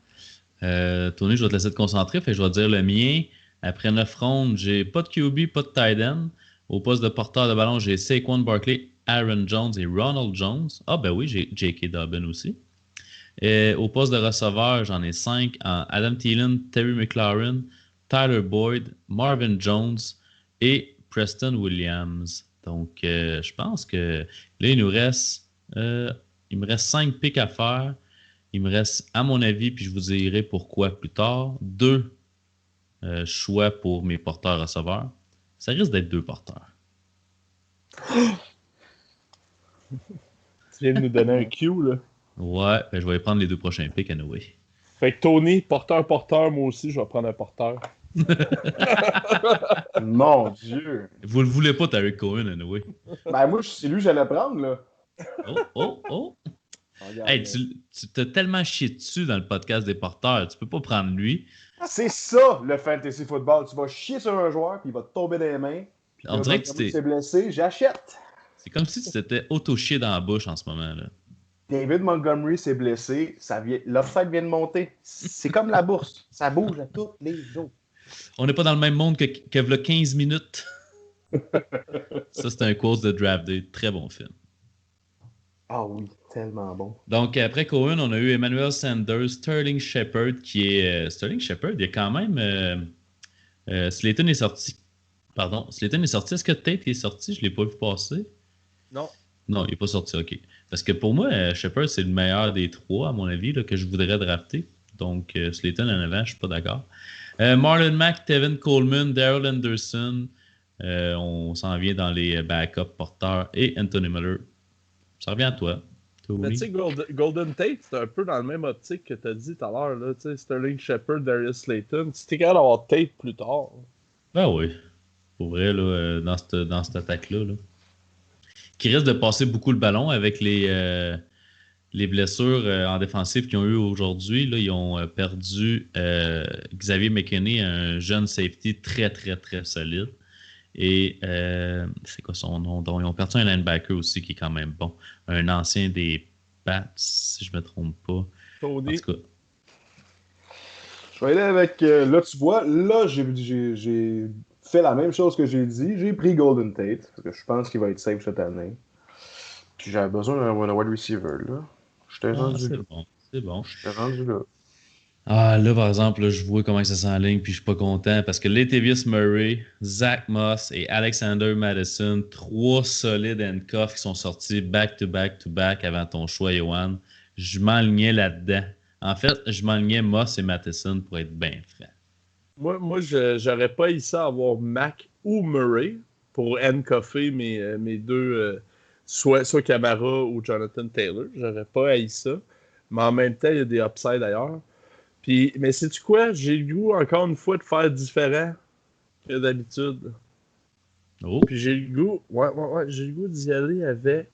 Tony, je vais te laisser te concentrer. Fait que je vais te dire le mien. Après 9 rondes, j'ai pas de QB, pas de tight end. Au poste de porteur de ballon, j'ai Saquon Barkley, Aaron Jones et Ronald Jones. Ah ben oui, j'ai J.K. Dobbin aussi. Et au poste de receveur, j'en ai 5 en Adam Thielen, Terry McLaurin, Tyler Boyd, Marvin Jones et Preston Williams. Donc, je pense que là, il me reste 5 picks à faire. Il me reste, à mon avis, puis je vous dirai pourquoi plus tard, 2 choix pour mes porteurs-receveurs. Ça risque d'être 2 porteurs. Tu viens de nous donner un cue, là. Ouais, ben je vais prendre les 2 prochains picks anyway. Fait que Tony, porteur, moi aussi, je vais prendre un porteur. Mon Dieu! Vous le voulez pas, Tariq Cohen, anyway. Ben moi, c'est lui que j'allais prendre, là. Oh! Regarde, Hey, tu t'as tellement chié dessus dans le podcast des porteurs, tu peux pas prendre lui. c'est ça, le fantasy football. Tu vas chier sur un joueur, puis il va te tomber dans les mains, puis On dirait que tu t'es blessé, j'achète. C'est comme si tu t'étais auto-chié dans la bouche en ce moment. Là. David Montgomery s'est blessé, l'upside vient de monter. C'est comme la bourse, ça bouge à tous les jours. On n'est pas dans le même monde que v'là 15 minutes. Ça, c'est un quote de Draft Day. Très bon film. Ah oui, tellement bon. Donc, après Cohen, on a eu Emmanuel Sanders, Sterling Shepard, qui est... Sterling Shepard, il y a quand même... Slayton est sorti. Pardon, Slayton est sorti. Est-ce que Tate est sorti? Je ne l'ai pas vu passer. Non. Non, il n'est pas sorti, OK. Parce que pour moi, Shepard, c'est le meilleur des trois, à mon avis, là, que je voudrais drafter. Donc, Slayton en avant, je ne suis pas d'accord. Marlon Mack, Tevin Coleman, Daryl Anderson. On s'en vient dans les backups porteurs. Et Anthony Miller. Ça revient à toi. Mais tu sais, Golden Tate, c'est un peu dans le même optique que tu as dit tout à l'heure. Là, Sterling Shepard, Darius Slayton. Si t'es capable d'avoir Tate plus tard. Ben oui. Pour vrai, là, dans cette attaque-là. Là. Qui risque de passer beaucoup le ballon avec les blessures en défensive qu'ils ont eu aujourd'hui. Là, ils ont perdu Xavier McKinney, un jeune safety très, très, très solide. Et c'est quoi son nom? Donc, ils ont perdu un linebacker aussi qui est quand même bon. Un ancien des Pats, si je ne me trompe pas. Tony. En tout cas. Je vais aller avec... là, tu vois, là, j'ai fait la même chose que j'ai dit. J'ai pris Golden Tate, parce que je pense qu'il va être safe cette année. Puis j'avais besoin d'un wide receiver, là. J'étais rendu là. C'est bon. J'étais rendu là. Ah, là, par exemple, là, je vois comment ça s'enligne, puis je suis pas content parce que Latavius Murray, Zach Moss et Alexander Madison, 3 solides handcuffs qui sont sortis back-to-back-to-back avant ton choix, Johan. Je m'enlignais là-dedans. En fait, je m'enlignais Moss et Matheson pour être bien franc. Moi j'aurais pas eu ça avoir Mac ou Murray pour handcuffer mes deux, soit Camara ou Jonathan Taylor. J'aurais pas eu ça. Mais en même temps, il y a des upsides ailleurs. Puis, mais sais-tu quoi? J'ai le goût, encore une fois, de faire différent que d'habitude. Oh. Puis j'ai le goût... Ouais, j'ai le goût d'y aller avec...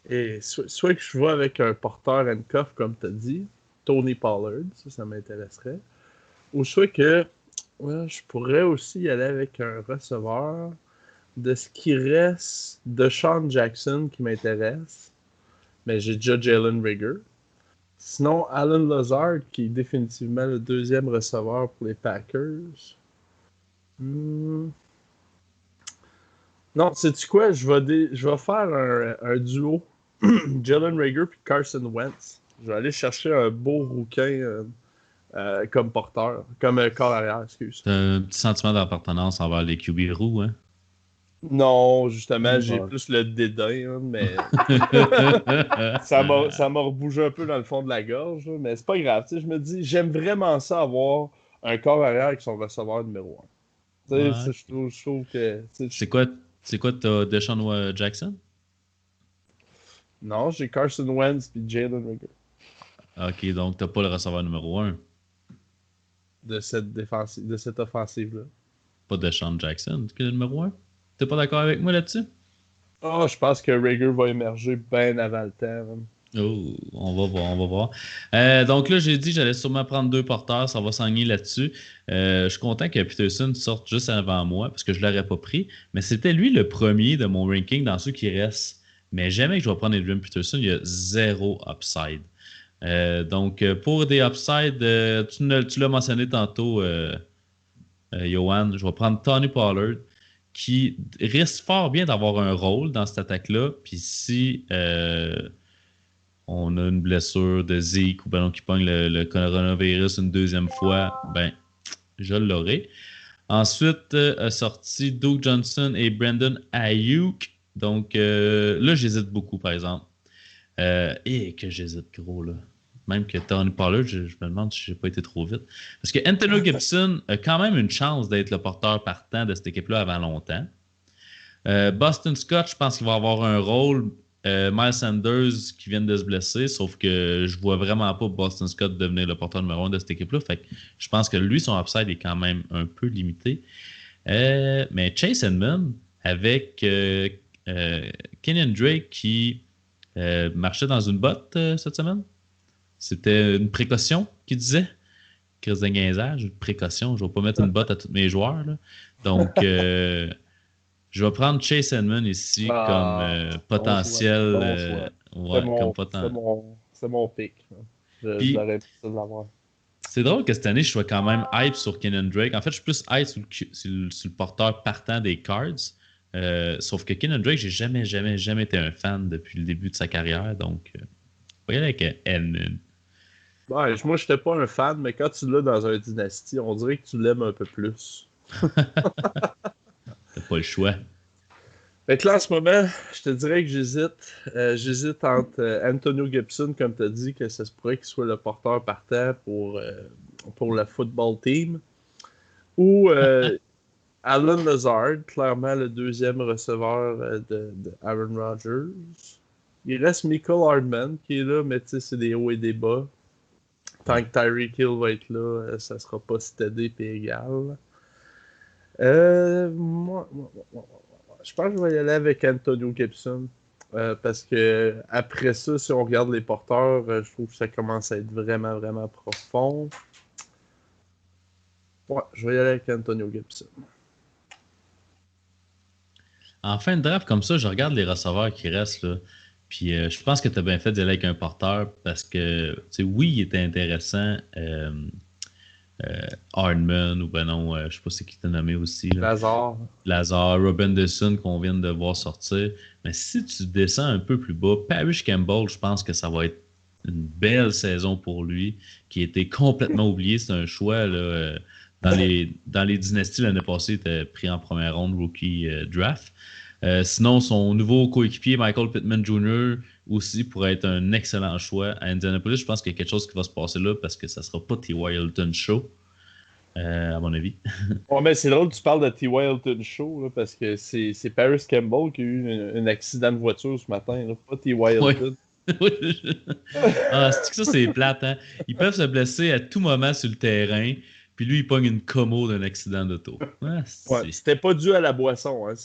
Et soit que je vais avec un porteur handcuff, comme tu as dit, Tony Pollard, ça m'intéresserait. Ou soit que je pourrais aussi y aller avec un receveur de ce qui reste de Sean Jackson qui m'intéresse. Mais j'ai déjà Jalen Reagor. Sinon, Alan Lazard, qui est définitivement le deuxième receveur pour les Packers. Non, sais-tu quoi? Je vais faire un duo. Jalen Reagor puis Carson Wentz. Je vais aller chercher un beau rouquin comme porteur, comme corps arrière, excuse. C'est un petit sentiment d'appartenance envers les QB roux, hein? Non, justement, j'ai plus le dédain, hein, mais ça m'a rebougé un peu dans le fond de la gorge, hein, mais c'est pas grave. Je me dis, j'aime vraiment ça avoir un corps arrière avec son receveur numéro 1. Ouais. Je trouve que... C'est quoi t'as Deshaun Jackson? Non, j'ai Carson Wentz et Jalen Reagor. Ok, donc t'as pas le receveur numéro 1. De cette offensive-là. Pas Deshaun Jackson, qui est le numéro 1? T'es pas d'accord avec moi là-dessus? Je pense que Reagor va émerger bien avant le temps. Même. Oh, on va voir. Donc là, j'ai dit que j'allais sûrement prendre 2 porteurs, ça va s'enligner là-dessus. Je suis content que Peterson sorte juste avant moi, parce que je ne l'aurais pas pris, mais c'était lui le premier de mon ranking dans ceux qui restent. Mais jamais que je vais prendre Adrian Peterson, il y a 0 upside. Donc, pour des upsides, tu l'as mentionné tantôt, Johan, je vais prendre Tony Pollard, qui risque fort bien d'avoir un rôle dans cette attaque-là. Puis si on a une blessure de Zeke ou ballon qui pogne le coronavirus une deuxième fois, ben, je l'aurai. Ensuite, a sorti Doug Johnson et Brandon Ayuk. Donc là, j'hésite beaucoup, par exemple. Et que j'hésite gros, là. Même que Tony Pollard, je me demande si je n'ai pas été trop vite. Parce que Antonio Gibson a quand même une chance d'être le porteur partant de cette équipe-là avant longtemps. Boston Scott, je pense qu'il va avoir un rôle. Miles Sanders qui vient de se blesser, sauf que je vois vraiment pas Boston Scott devenir le porteur numéro 1 de cette équipe-là. Fait que je pense que lui, son upside est quand même un peu limité. Mais Chase Edmonds avec Kenyon Drake qui marchait dans une botte cette semaine. C'était une précaution qu'il disait. crise de niaisage, de précaution. Je ne vais pas mettre une botte à tous mes joueurs. Là. Donc, je vais prendre Chase Edmonds ici comme potentiel. C'est mon pick. Puis, j'aurais aimé ça de l'avoir. C'est drôle que cette année, je sois quand même hype sur Kenyon Drake. En fait, je suis plus hype sur le porteur partant des Cards. Sauf que Kenyon Drake, j'ai jamais été un fan depuis le début de sa carrière. Donc, on va y aller avec Edmund. Ouais, moi, je n'étais pas un fan, mais quand tu l'as dans un Dynasty, on dirait que tu l'aimes un peu plus. T'as pas le choix. Fait que là, en ce moment, je te dirais que j'hésite. J'hésite entre Antonio Gibson, comme tu as dit, que ça se pourrait qu'il soit le porteur partant pour le football team, ou Alan Lazard, clairement le deuxième receveur de Aaron Rodgers. Il reste Michael Hardman qui est là, mais tu sais, c'est des hauts et des bas. Tant que Tyreek Hill va être là, ça sera pas steady et égal. Moi, je pense que je vais y aller avec Antonio Gibson. Parce que après ça, si on regarde les porteurs, je trouve que ça commence à être vraiment, vraiment profond. Ouais, je vais y aller avec Antonio Gibson. En fin de draft, comme ça, je regarde les receveurs qui restent là. Puis je pense que tu as bien fait d'y aller avec un porteur parce que, tu sais, oui, il était intéressant. Hardman, ou ben non, je sais pas c'est qui t'a nommé aussi. Là. Lazard, Rob Anderson qu'on vient de voir sortir. Mais si tu descends un peu plus bas, Parrish Campbell, je pense que ça va être une belle saison pour lui, qui a été complètement oublié. C'est un choix là, dans les dynasties l'année passée, il était pris en première ronde rookie draft. Sinon, son nouveau coéquipier, Michael Pittman Jr., aussi pourrait être un excellent choix à Indianapolis. Je pense qu'il y a quelque chose qui va se passer là parce que ça ne sera pas T.Y. Hilton Show, à mon avis. Ouais, mais c'est drôle que tu parles de T.Y. Hilton Show là, parce que c'est Parris Campbell qui a eu un accident de voiture ce matin, là, pas T.Y. Hilton. C'est que ça, c'est plate. Hein? Ils peuvent se blesser à tout moment sur le terrain. Puis lui, il pogne une commo d'un accident d'auto. Ouais, c'était pas dû à la boisson. Hein.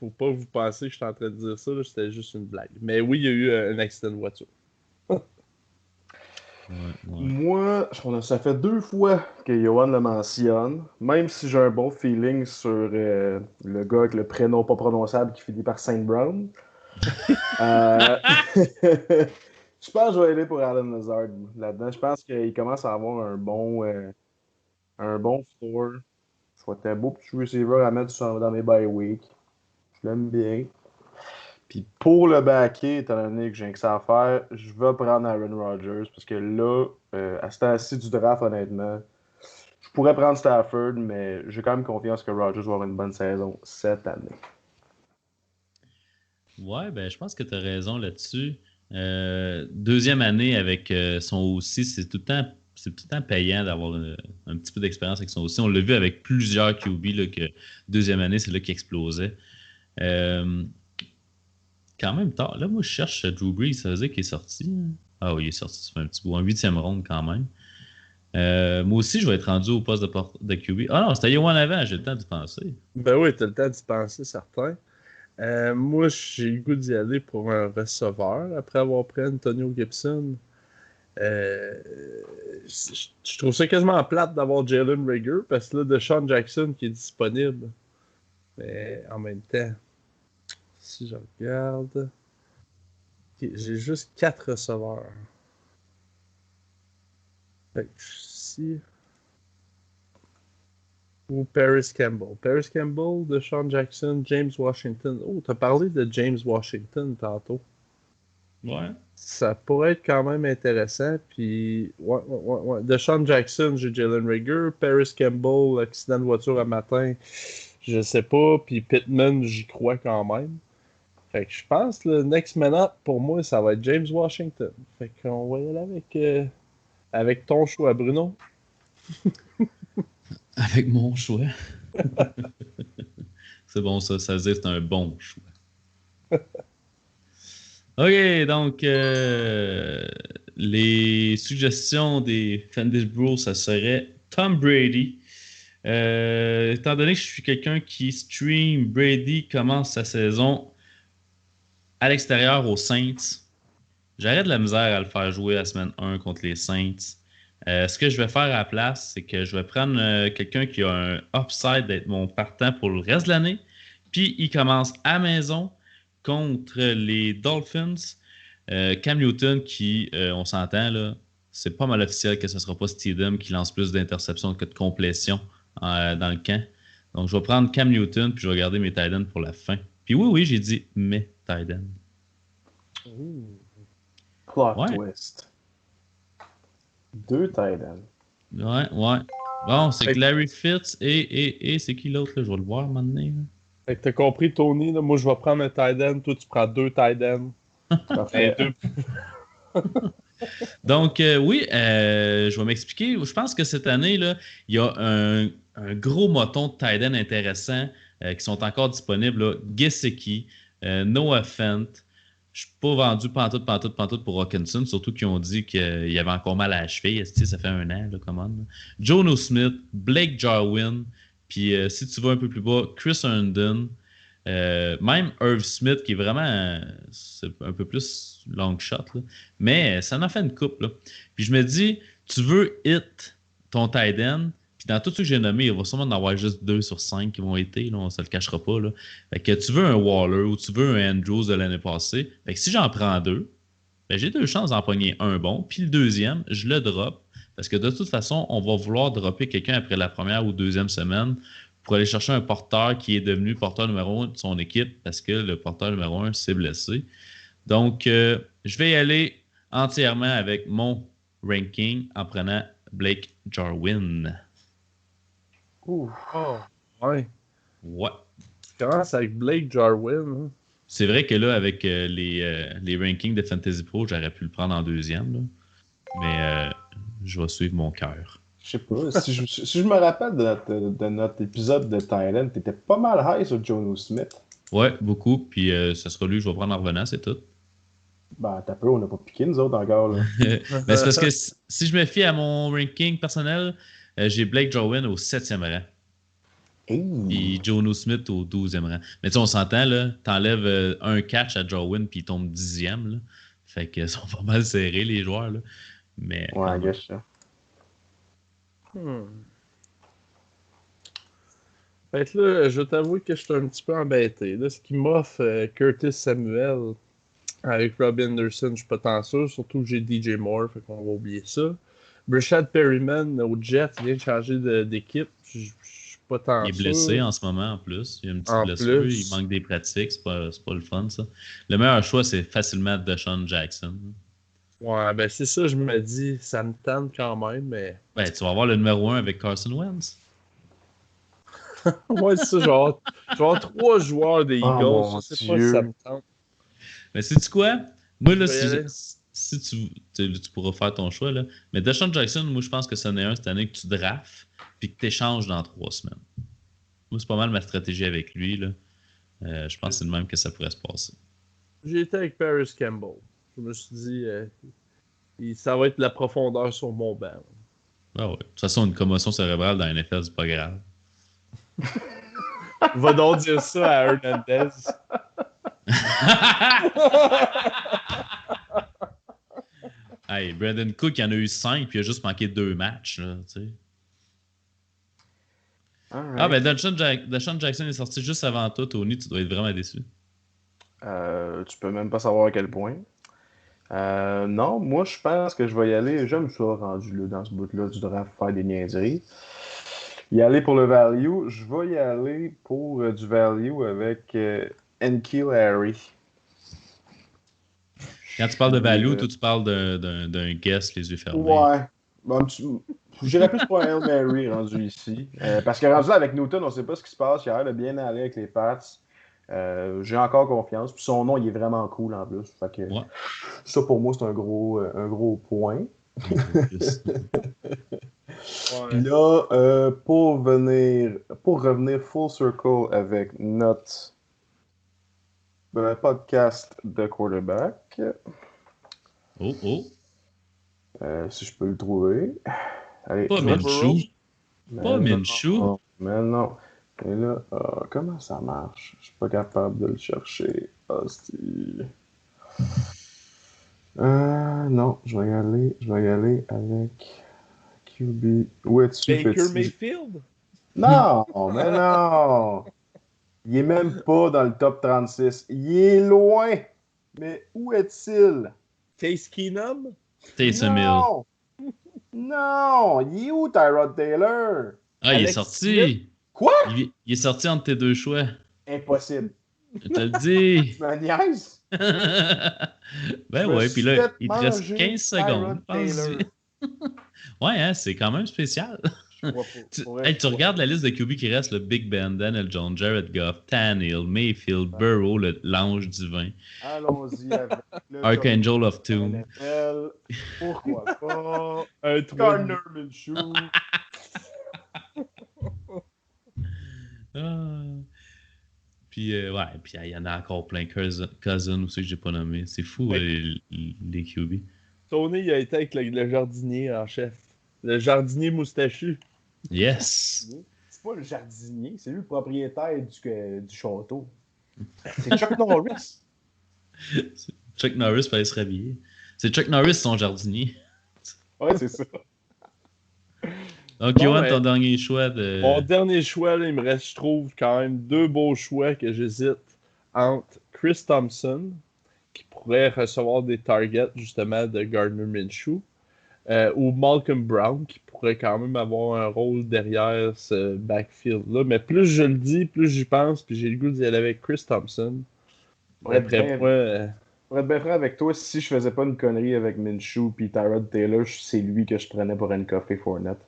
Faut pas vous penser que je suis en train de dire ça. Là, c'était juste une blague. Mais oui, il y a eu un accident de voiture. Ouais. Moi, ça fait 2 fois que Yohan le mentionne. Même si j'ai un bon feeling sur le gars avec le prénom pas prononçable qui finit par Saint Brown. Je pense que je vais aller pour Alan Lazard là-dedans. Je pense qu'il commence à avoir un bon floor. C'est un beau petit receiver à mettre dans mes bye week. Je l'aime bien. Puis pour le backer, étant donné que j'ai que ça à faire, je vais prendre Aaron Rodgers parce que là, à ce temps-ci du draft, honnêtement, je pourrais prendre Stafford, mais j'ai quand même confiance que Rodgers va avoir une bonne saison cette année. Ouais, ben je pense que tu as raison là-dessus. Deuxième année avec son aussi, c'est tout le temps payant d'avoir un petit peu d'expérience avec son aussi. On l'a vu avec plusieurs QB là, que deuxième année, c'est là qu'il explosait. Quand même tard. Là, moi, je cherche Drew Brees. Ça veut dire qu'il est sorti. Ah oui, il est sorti. Ça fait un petit bout. En 8e ronde quand même. Moi aussi, je vais être rendu au poste de QB. Ah non, c'était Yohan avant. J'ai le temps d'y penser. Ben oui, t'as le temps d'y penser, certain. Moi, j'ai le goût d'y aller pour un receveur après avoir pris Antonio Gibson. Je trouve ça quasiment plate d'avoir Jalen Reagor parce que là, DeSean Jackson qui est disponible. Mais en même temps, si je regarde, j'ai juste 4 receveurs. Fait que si... Ou Parris Campbell. Parris Campbell, DeSean Jackson, James Washington. Oh, t'as parlé de James Washington tantôt. Ouais. Ça pourrait être quand même intéressant. Puis, ouais. DeSean Jackson, j'ai Jalen Reagor. Parris Campbell, accident de voiture un matin, je sais pas. Puis Pittman, j'y crois quand même. Fait que je pense que le next man up, pour moi, ça va être James Washington. Fait qu'on va y aller avec ton choix, Bruno. Avec mon choix. C'est bon, ça veut dire que c'est un bon choix. OK, donc les suggestions des Fantasy Bros, ça serait Tom Brady. Étant donné que je suis quelqu'un qui stream, Brady commence sa saison à l'extérieur aux Saints. J'arrête de la misère à le faire jouer la semaine 1 contre les Saints. Ce que je vais faire à la place, c'est que je vais prendre quelqu'un qui a un upside d'être mon partant pour le reste de l'année. Puis il commence à la maison contre les Dolphins. Cam Newton, qui, on s'entend, là, c'est pas mal officiel que ce ne sera pas Steedham qui lance plus d'interceptions que de complétions dans le camp. Donc, je vais prendre Cam Newton puis je vais garder mes tight ends pour la fin. Puis oui, j'ai dit mes tight ends. Plot twist. 2 tight ends. Ouais. Bon, c'est que Larry Fitz et c'est qui l'autre, là? Je vais le voir maintenant. Fait que t'as compris, Tony, là, moi je vais prendre un tight end, toi tu prends 2 tight ends. Donc, oui, je vais m'expliquer. Je pense que cette année, là, il y a un gros moton de tight end intéressant qui sont encore disponibles. Là. Gesicki, Noah Fent. Je ne suis pas vendu pantoute pour Hawkinson, surtout qu'ils ont dit qu'il avait encore mal à la cheville. Ça fait 1 an, là, comment? Jono Smith, Blake Jarwin, puis si tu vas un peu plus bas, Chris Herndon. Même Irv Smith, qui est vraiment c'est un peu plus long shot, là. Mais ça en a fait une coupe. Là. Puis je me dis, tu veux hit ton tight end, puis dans tout ce que j'ai nommé, il va sûrement en avoir juste 2 sur 5 qui vont hitter, là, on ne se le cachera pas. Là. Fait que tu veux un Waller ou tu veux un Andrews de l'année passée, fait que si j'en prends 2, ben j'ai 2 chances d'en pogner un bon, puis le deuxième, je le drop, parce que de toute façon, on va vouloir dropper quelqu'un après la première ou deuxième semaine pour aller chercher un porteur qui est devenu porteur numéro 1 de son équipe parce que le porteur numéro 1 s'est blessé. Donc, je vais y aller entièrement avec mon ranking en prenant Blake Jarwin. Oh, ouais. Ouais. Tu commences avec Blake Jarwin. Hein? C'est vrai que là, avec les rankings de Fantasy Pro, j'aurais pu le prendre en deuxième. Là. Mais je vais suivre mon cœur. Je sais pas. Si je me rappelle de notre épisode de Thailand, t'étais pas mal high sur Jono Smith. Ouais, beaucoup. Puis ça sera lui que je vais prendre en revenant, c'est tout. Ben, t'as peu, on n'a pas piqué nous autres encore. Là. Mais c'est parce que si je me fie à mon ranking personnel, j'ai Blake Jarwin au 7e rang. Puis Jono Smith au 12e rang. Mais tu sais, on s'entend, là, t'enlèves un catch à Jarwin puis il tombe 10e. Là. Fait qu'ils sont pas mal serrés, les joueurs. Là. Mais, ouais, gâche ça. Fait que là, je t'avoue que je suis un petit peu embêté. Là, ce qui m'offre Curtis Samuel avec Robbie Anderson, je suis pas tant sûr. Surtout que j'ai DJ Moore, fait qu'on va oublier ça. Breshad Perryman au Jets vient de changer d'équipe. Je suis pas tant sûr. Il est blessé en ce moment en plus. Il y a une petite blessure. Il manque des pratiques. C'est pas le fun, ça. Le meilleur choix, c'est facilement DeSean Jackson. Ouais, ben c'est ça, je me dis. Ça me tente quand même, mais... Ben, tu vas avoir le numéro 1 avec Carson Wentz. Ouais, c'est ça. Je vais avoir 3 joueurs des Eagles. Je sais pas si ça me tente. Mais sais-tu quoi? Moi, là, si tu pourras faire ton choix, là. Mais DeSean Jackson, moi, je pense que c'en est un cette année que tu drafts puis que tu échanges dans 3 semaines. Moi, c'est pas mal ma stratégie avec lui, là. Je pense que c'est le même que ça pourrait se passer. J'ai été avec Paris Campbell. Je me suis dit, ça va être la profondeur sur mon banc. Ah ouais. De toute façon, une commotion cérébrale dans la NFL, c'est pas grave. Va donc dire ça à Hernandez. Hey, Brandon Cook, il en a eu 5 puis il a juste manqué 2 matchs. Là, tu sais. Right. Ah, ben DeSean Jackson est sorti juste avant toi, Tony. Tu dois être vraiment déçu. Tu peux même pas savoir à quel point. Non, moi, je pense que je vais y aller. J'aime ça rendu là, dans ce bout-là du draft, faire des niaiseries. Y aller pour le value. Je vais y aller pour du value avec N'Keal Harry. Quand tu parles de value, toi, tu parles d'un guess les yeux fermés. Ouais. Bon, j'irais plus pour un Hail Mary rendu ici. Parce que rendu là avec Newton, on ne sait pas ce qui se passe. Il a l'air de bien aller avec les Pats. J'ai encore confiance. Puis son nom, il est vraiment cool en plus. Fait que, ça, pour moi, c'est un gros point. Puis là, pour revenir full circle avec notre podcast de quarterback. Si je peux le trouver. Allez, pas Minshew. Pas Minshew. Mais non. Et là, comment ça marche? Je suis pas capable de le chercher. Non, je vais y aller avec QB. Où es-tu, Baker petit? Mayfield? Non, mais non. Il est même pas dans le top 36. Il est loin. Mais où est-il? Case Keenum? Taysom Hill. Non! Non! Il est où, Tyrod Taylor? Ah, il est Alex sorti. Quoi? Il est sorti entre tes deux choix. Impossible. Je te le dis. Tu me niaises? Ben Je me ouais, suis puis là, fait il te reste manger 15 secondes. Tyrod Taylor. Ouais, hein, c'est quand même spécial. Je crois pas. Tu regardes la liste de QB qui reste, le Big Ben, Daniel Jones, Jared Goff, Tannehill, Mayfield, Burrow, l'ange divin, Allons-y avec le Archangel of Doom. NFL. Pourquoi pas? Un 3. Gardner Minshew. Ah. Puis, ouais, puis il y en a encore plein. Cousin aussi que j'ai pas nommé. C'est fou, les QB. Tony, il a été avec le jardinier en chef. Le jardinier moustachu. Yes! C'est pas le jardinier, c'est lui le propriétaire du château. C'est Chuck Norris. Chuck Norris fallait se rhabiller. C'est Chuck Norris son jardinier. Ouais, c'est ça. Donc, Bon, Yoann, ouais. ton dernier choix de. Mon dernier choix, là, il me reste, je trouve, quand même 2 beaux choix que j'hésite entre Chris Thompson, qui pourrait recevoir des targets, justement, de Gardner Minshew, ou Malcolm Brown, qui pourrait quand même avoir un rôle derrière ce backfield-là. Mais plus je le dis, plus j'y pense, puis j'ai le goût d'y aller avec Chris Thompson. D'après moi, Pour être bien franc avec toi, si je faisais pas une connerie avec Minshew puis Tyrod Taylor, c'est lui que je prenais pour handcuff et Fournette.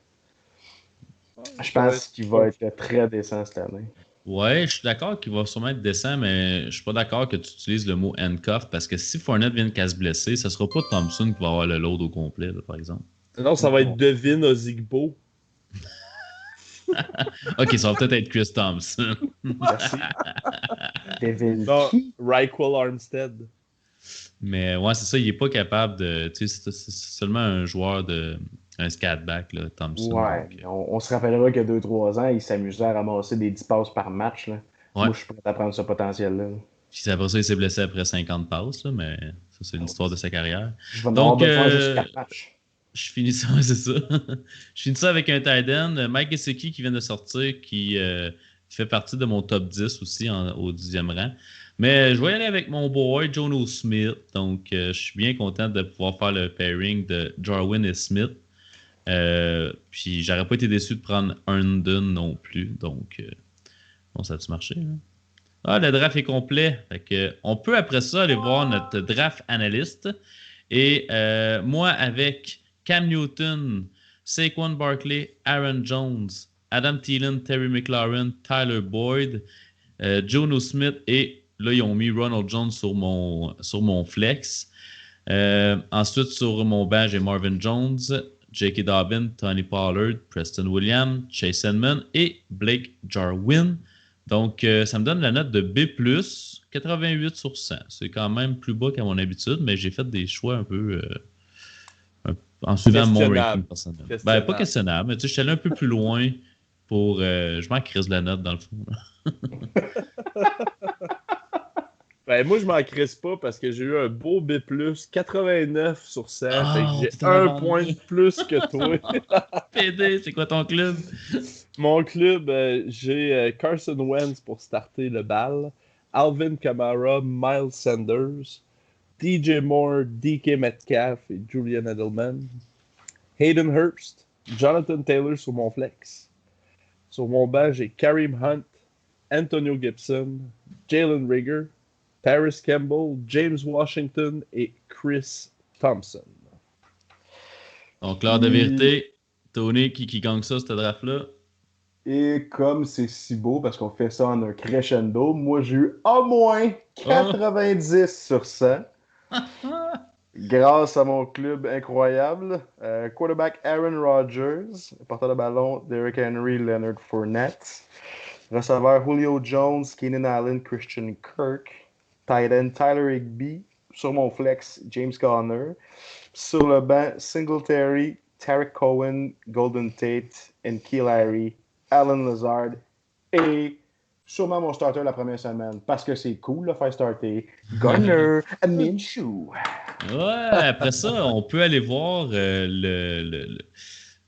Je pense qu'il va être très décent cette année. Ouais, je suis d'accord qu'il va sûrement être décent, mais je suis pas d'accord que tu utilises le mot handcuff parce que si Fournette vient qu'à se blesser, ça sera pas Thompson qui va avoir le load au complet, là, par exemple. non, ça va être Devin Ozigbo. Ok, ça va peut-être être Chris Thompson. Merci. Devin Non, qui? Raquel Armstead. Mais ouais, c'est ça, il est pas capable de. Tu sais, c'est seulement un joueur de. Un scatback, là, Thompson. Ouais, Donc, on se rappellera qu'il y a 2-3 ans, il s'amusait à ramasser des 10 passes par match. Là. Ouais. Moi, je suis prêt à prendre ce potentiel-là. Puis après ça, il s'est blessé après 50 passes, là, mais ça, c'est l'histoire de sa carrière. Je vais en avoir besoin juste 4 matchs. Je finis ça, c'est ça. Je finis ça avec un tight end, Mike Gesicki qui vient de sortir, qui fait partie de mon top 10 aussi au 10e rang. Mais je vais y aller avec mon boy, Jono Smith. Donc, je suis bien content de pouvoir faire le pairing de Jarwin et Smith. Puis, j'aurais pas été déçu de prendre Herndon non plus. Donc, bon, ça a-tu marché? Hein? Ah, le draft est complet. Fait que, on peut après ça aller voir notre draft analyste. Et moi, avec Cam Newton, Saquon Barkley, Aaron Jones, Adam Thielen, Terry McLaurin, Tyler Boyd, Jono Smith et là, ils ont mis Ronald Jones sur mon flex. Ensuite, sur mon banc, j'ai Marvin Jones, J.K. Dobbin, Tony Pollard, Preston Williams, Chase Edmonds et Blake Jarwin. Donc, ça me donne la note de B+, 88 sur 100. C'est quand même plus bas qu'à mon habitude, mais j'ai fait des choix un peu en suivant mon ranking personnel. Ben, pas questionnable, mais tu sais, je suis allé un peu plus loin pour... je m'en crisse la note, dans le fond. Ben, moi, je m'en crisse pas parce que j'ai eu un beau B+, 89 sur 100. Oh, fait que j'ai un point de plus que toi. PD, c'est quoi ton club? Mon club, j'ai Carson Wentz pour starter le bal, Alvin Kamara, Miles Sanders, DJ Moore, DK Metcalf et Julian Edelman, Hayden Hurst, Jonathan Taylor sur mon flex. Sur mon banc, j'ai Kareem Hunt, Antonio Gibson, Jalen Rigger, Paris Campbell, James Washington et Chris Thompson. Donc, l'heure de vérité, Tony, qui gagne ça, cette draft-là? Et comme c'est si beau, parce qu'on fait ça en un crescendo, moi j'ai eu au moins 90 sur 100. Grâce à mon club incroyable. Quarterback Aaron Rodgers. Porteur de ballon Derrick Henry, Leonard Fournette. Receveur Julio Jones, Keenan Allen, Christian Kirk. Tight end Tyler Higbee. Sur mon flex, James Conner. Sur le banc, Singletary, Tarek Cohen, Golden Tate, N'Keal Harry, Alan Lazard. Et sûrement mon starter la première semaine. Parce que c'est cool de faire starter Gardner Minshew. Ouais, après ça, on peut aller voir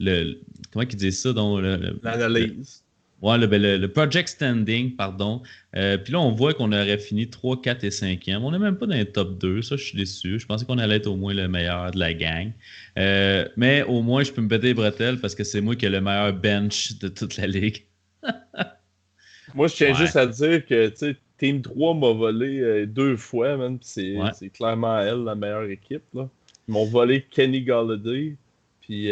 comment ils disent ça? Donc, l'analyse. Ouais, le Project Standing, pardon. Puis là, on voit qu'on aurait fini 3, 4 et 5e. On n'est même pas dans les top 2. Ça, je suis déçu. Je pensais qu'on allait être au moins le meilleur de la gang. Mais au moins, je peux me péter les bretelles parce que c'est moi qui ai le meilleur bench de toute la ligue. Moi, je tiens juste à dire que Team 3 m'a volé 2 fois, man. C'est clairement elle, la meilleure équipe. Là. Ils m'ont volé Kenny Golladay puis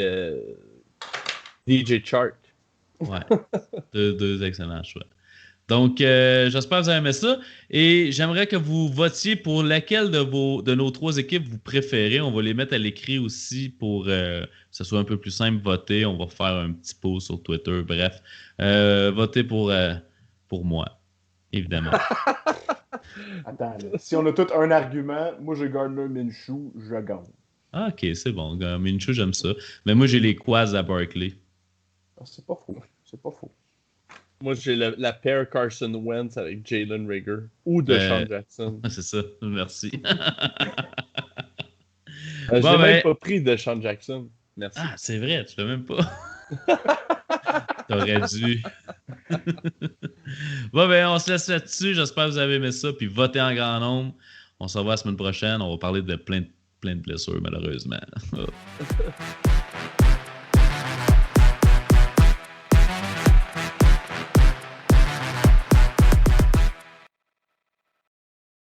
DJ Chark. Ouais, deux excellents choix. Donc, j'espère que vous avez aimé ça. Et j'aimerais que vous votiez pour laquelle de nos 3 équipes vous préférez. On va les mettre à l'écrit aussi pour que ce soit un peu plus simple voter. On va faire un petit post sur Twitter. Bref, votez pour moi, évidemment. Attends, là. Si on a tout un argument, moi j'ai Gardner Minshew, je gagne. Ah, ok, c'est bon. Minshew, j'aime ça. Mais moi, j'ai les Quads à Barkley. Ah, c'est pas faux. C'est pas faux. Moi, j'ai la paire Carson Wentz avec Jalen Reagor ou DeSean Jackson. C'est ça, merci. J'ai même pas pris DeSean Jackson. Merci. Ah, c'est vrai, tu l'as même pas. T'aurais dû. Bon, ben, on se laisse là-dessus. J'espère que vous avez aimé ça. Puis votez en grand nombre. On se revoit la semaine prochaine. On va parler de plein de blessures, malheureusement.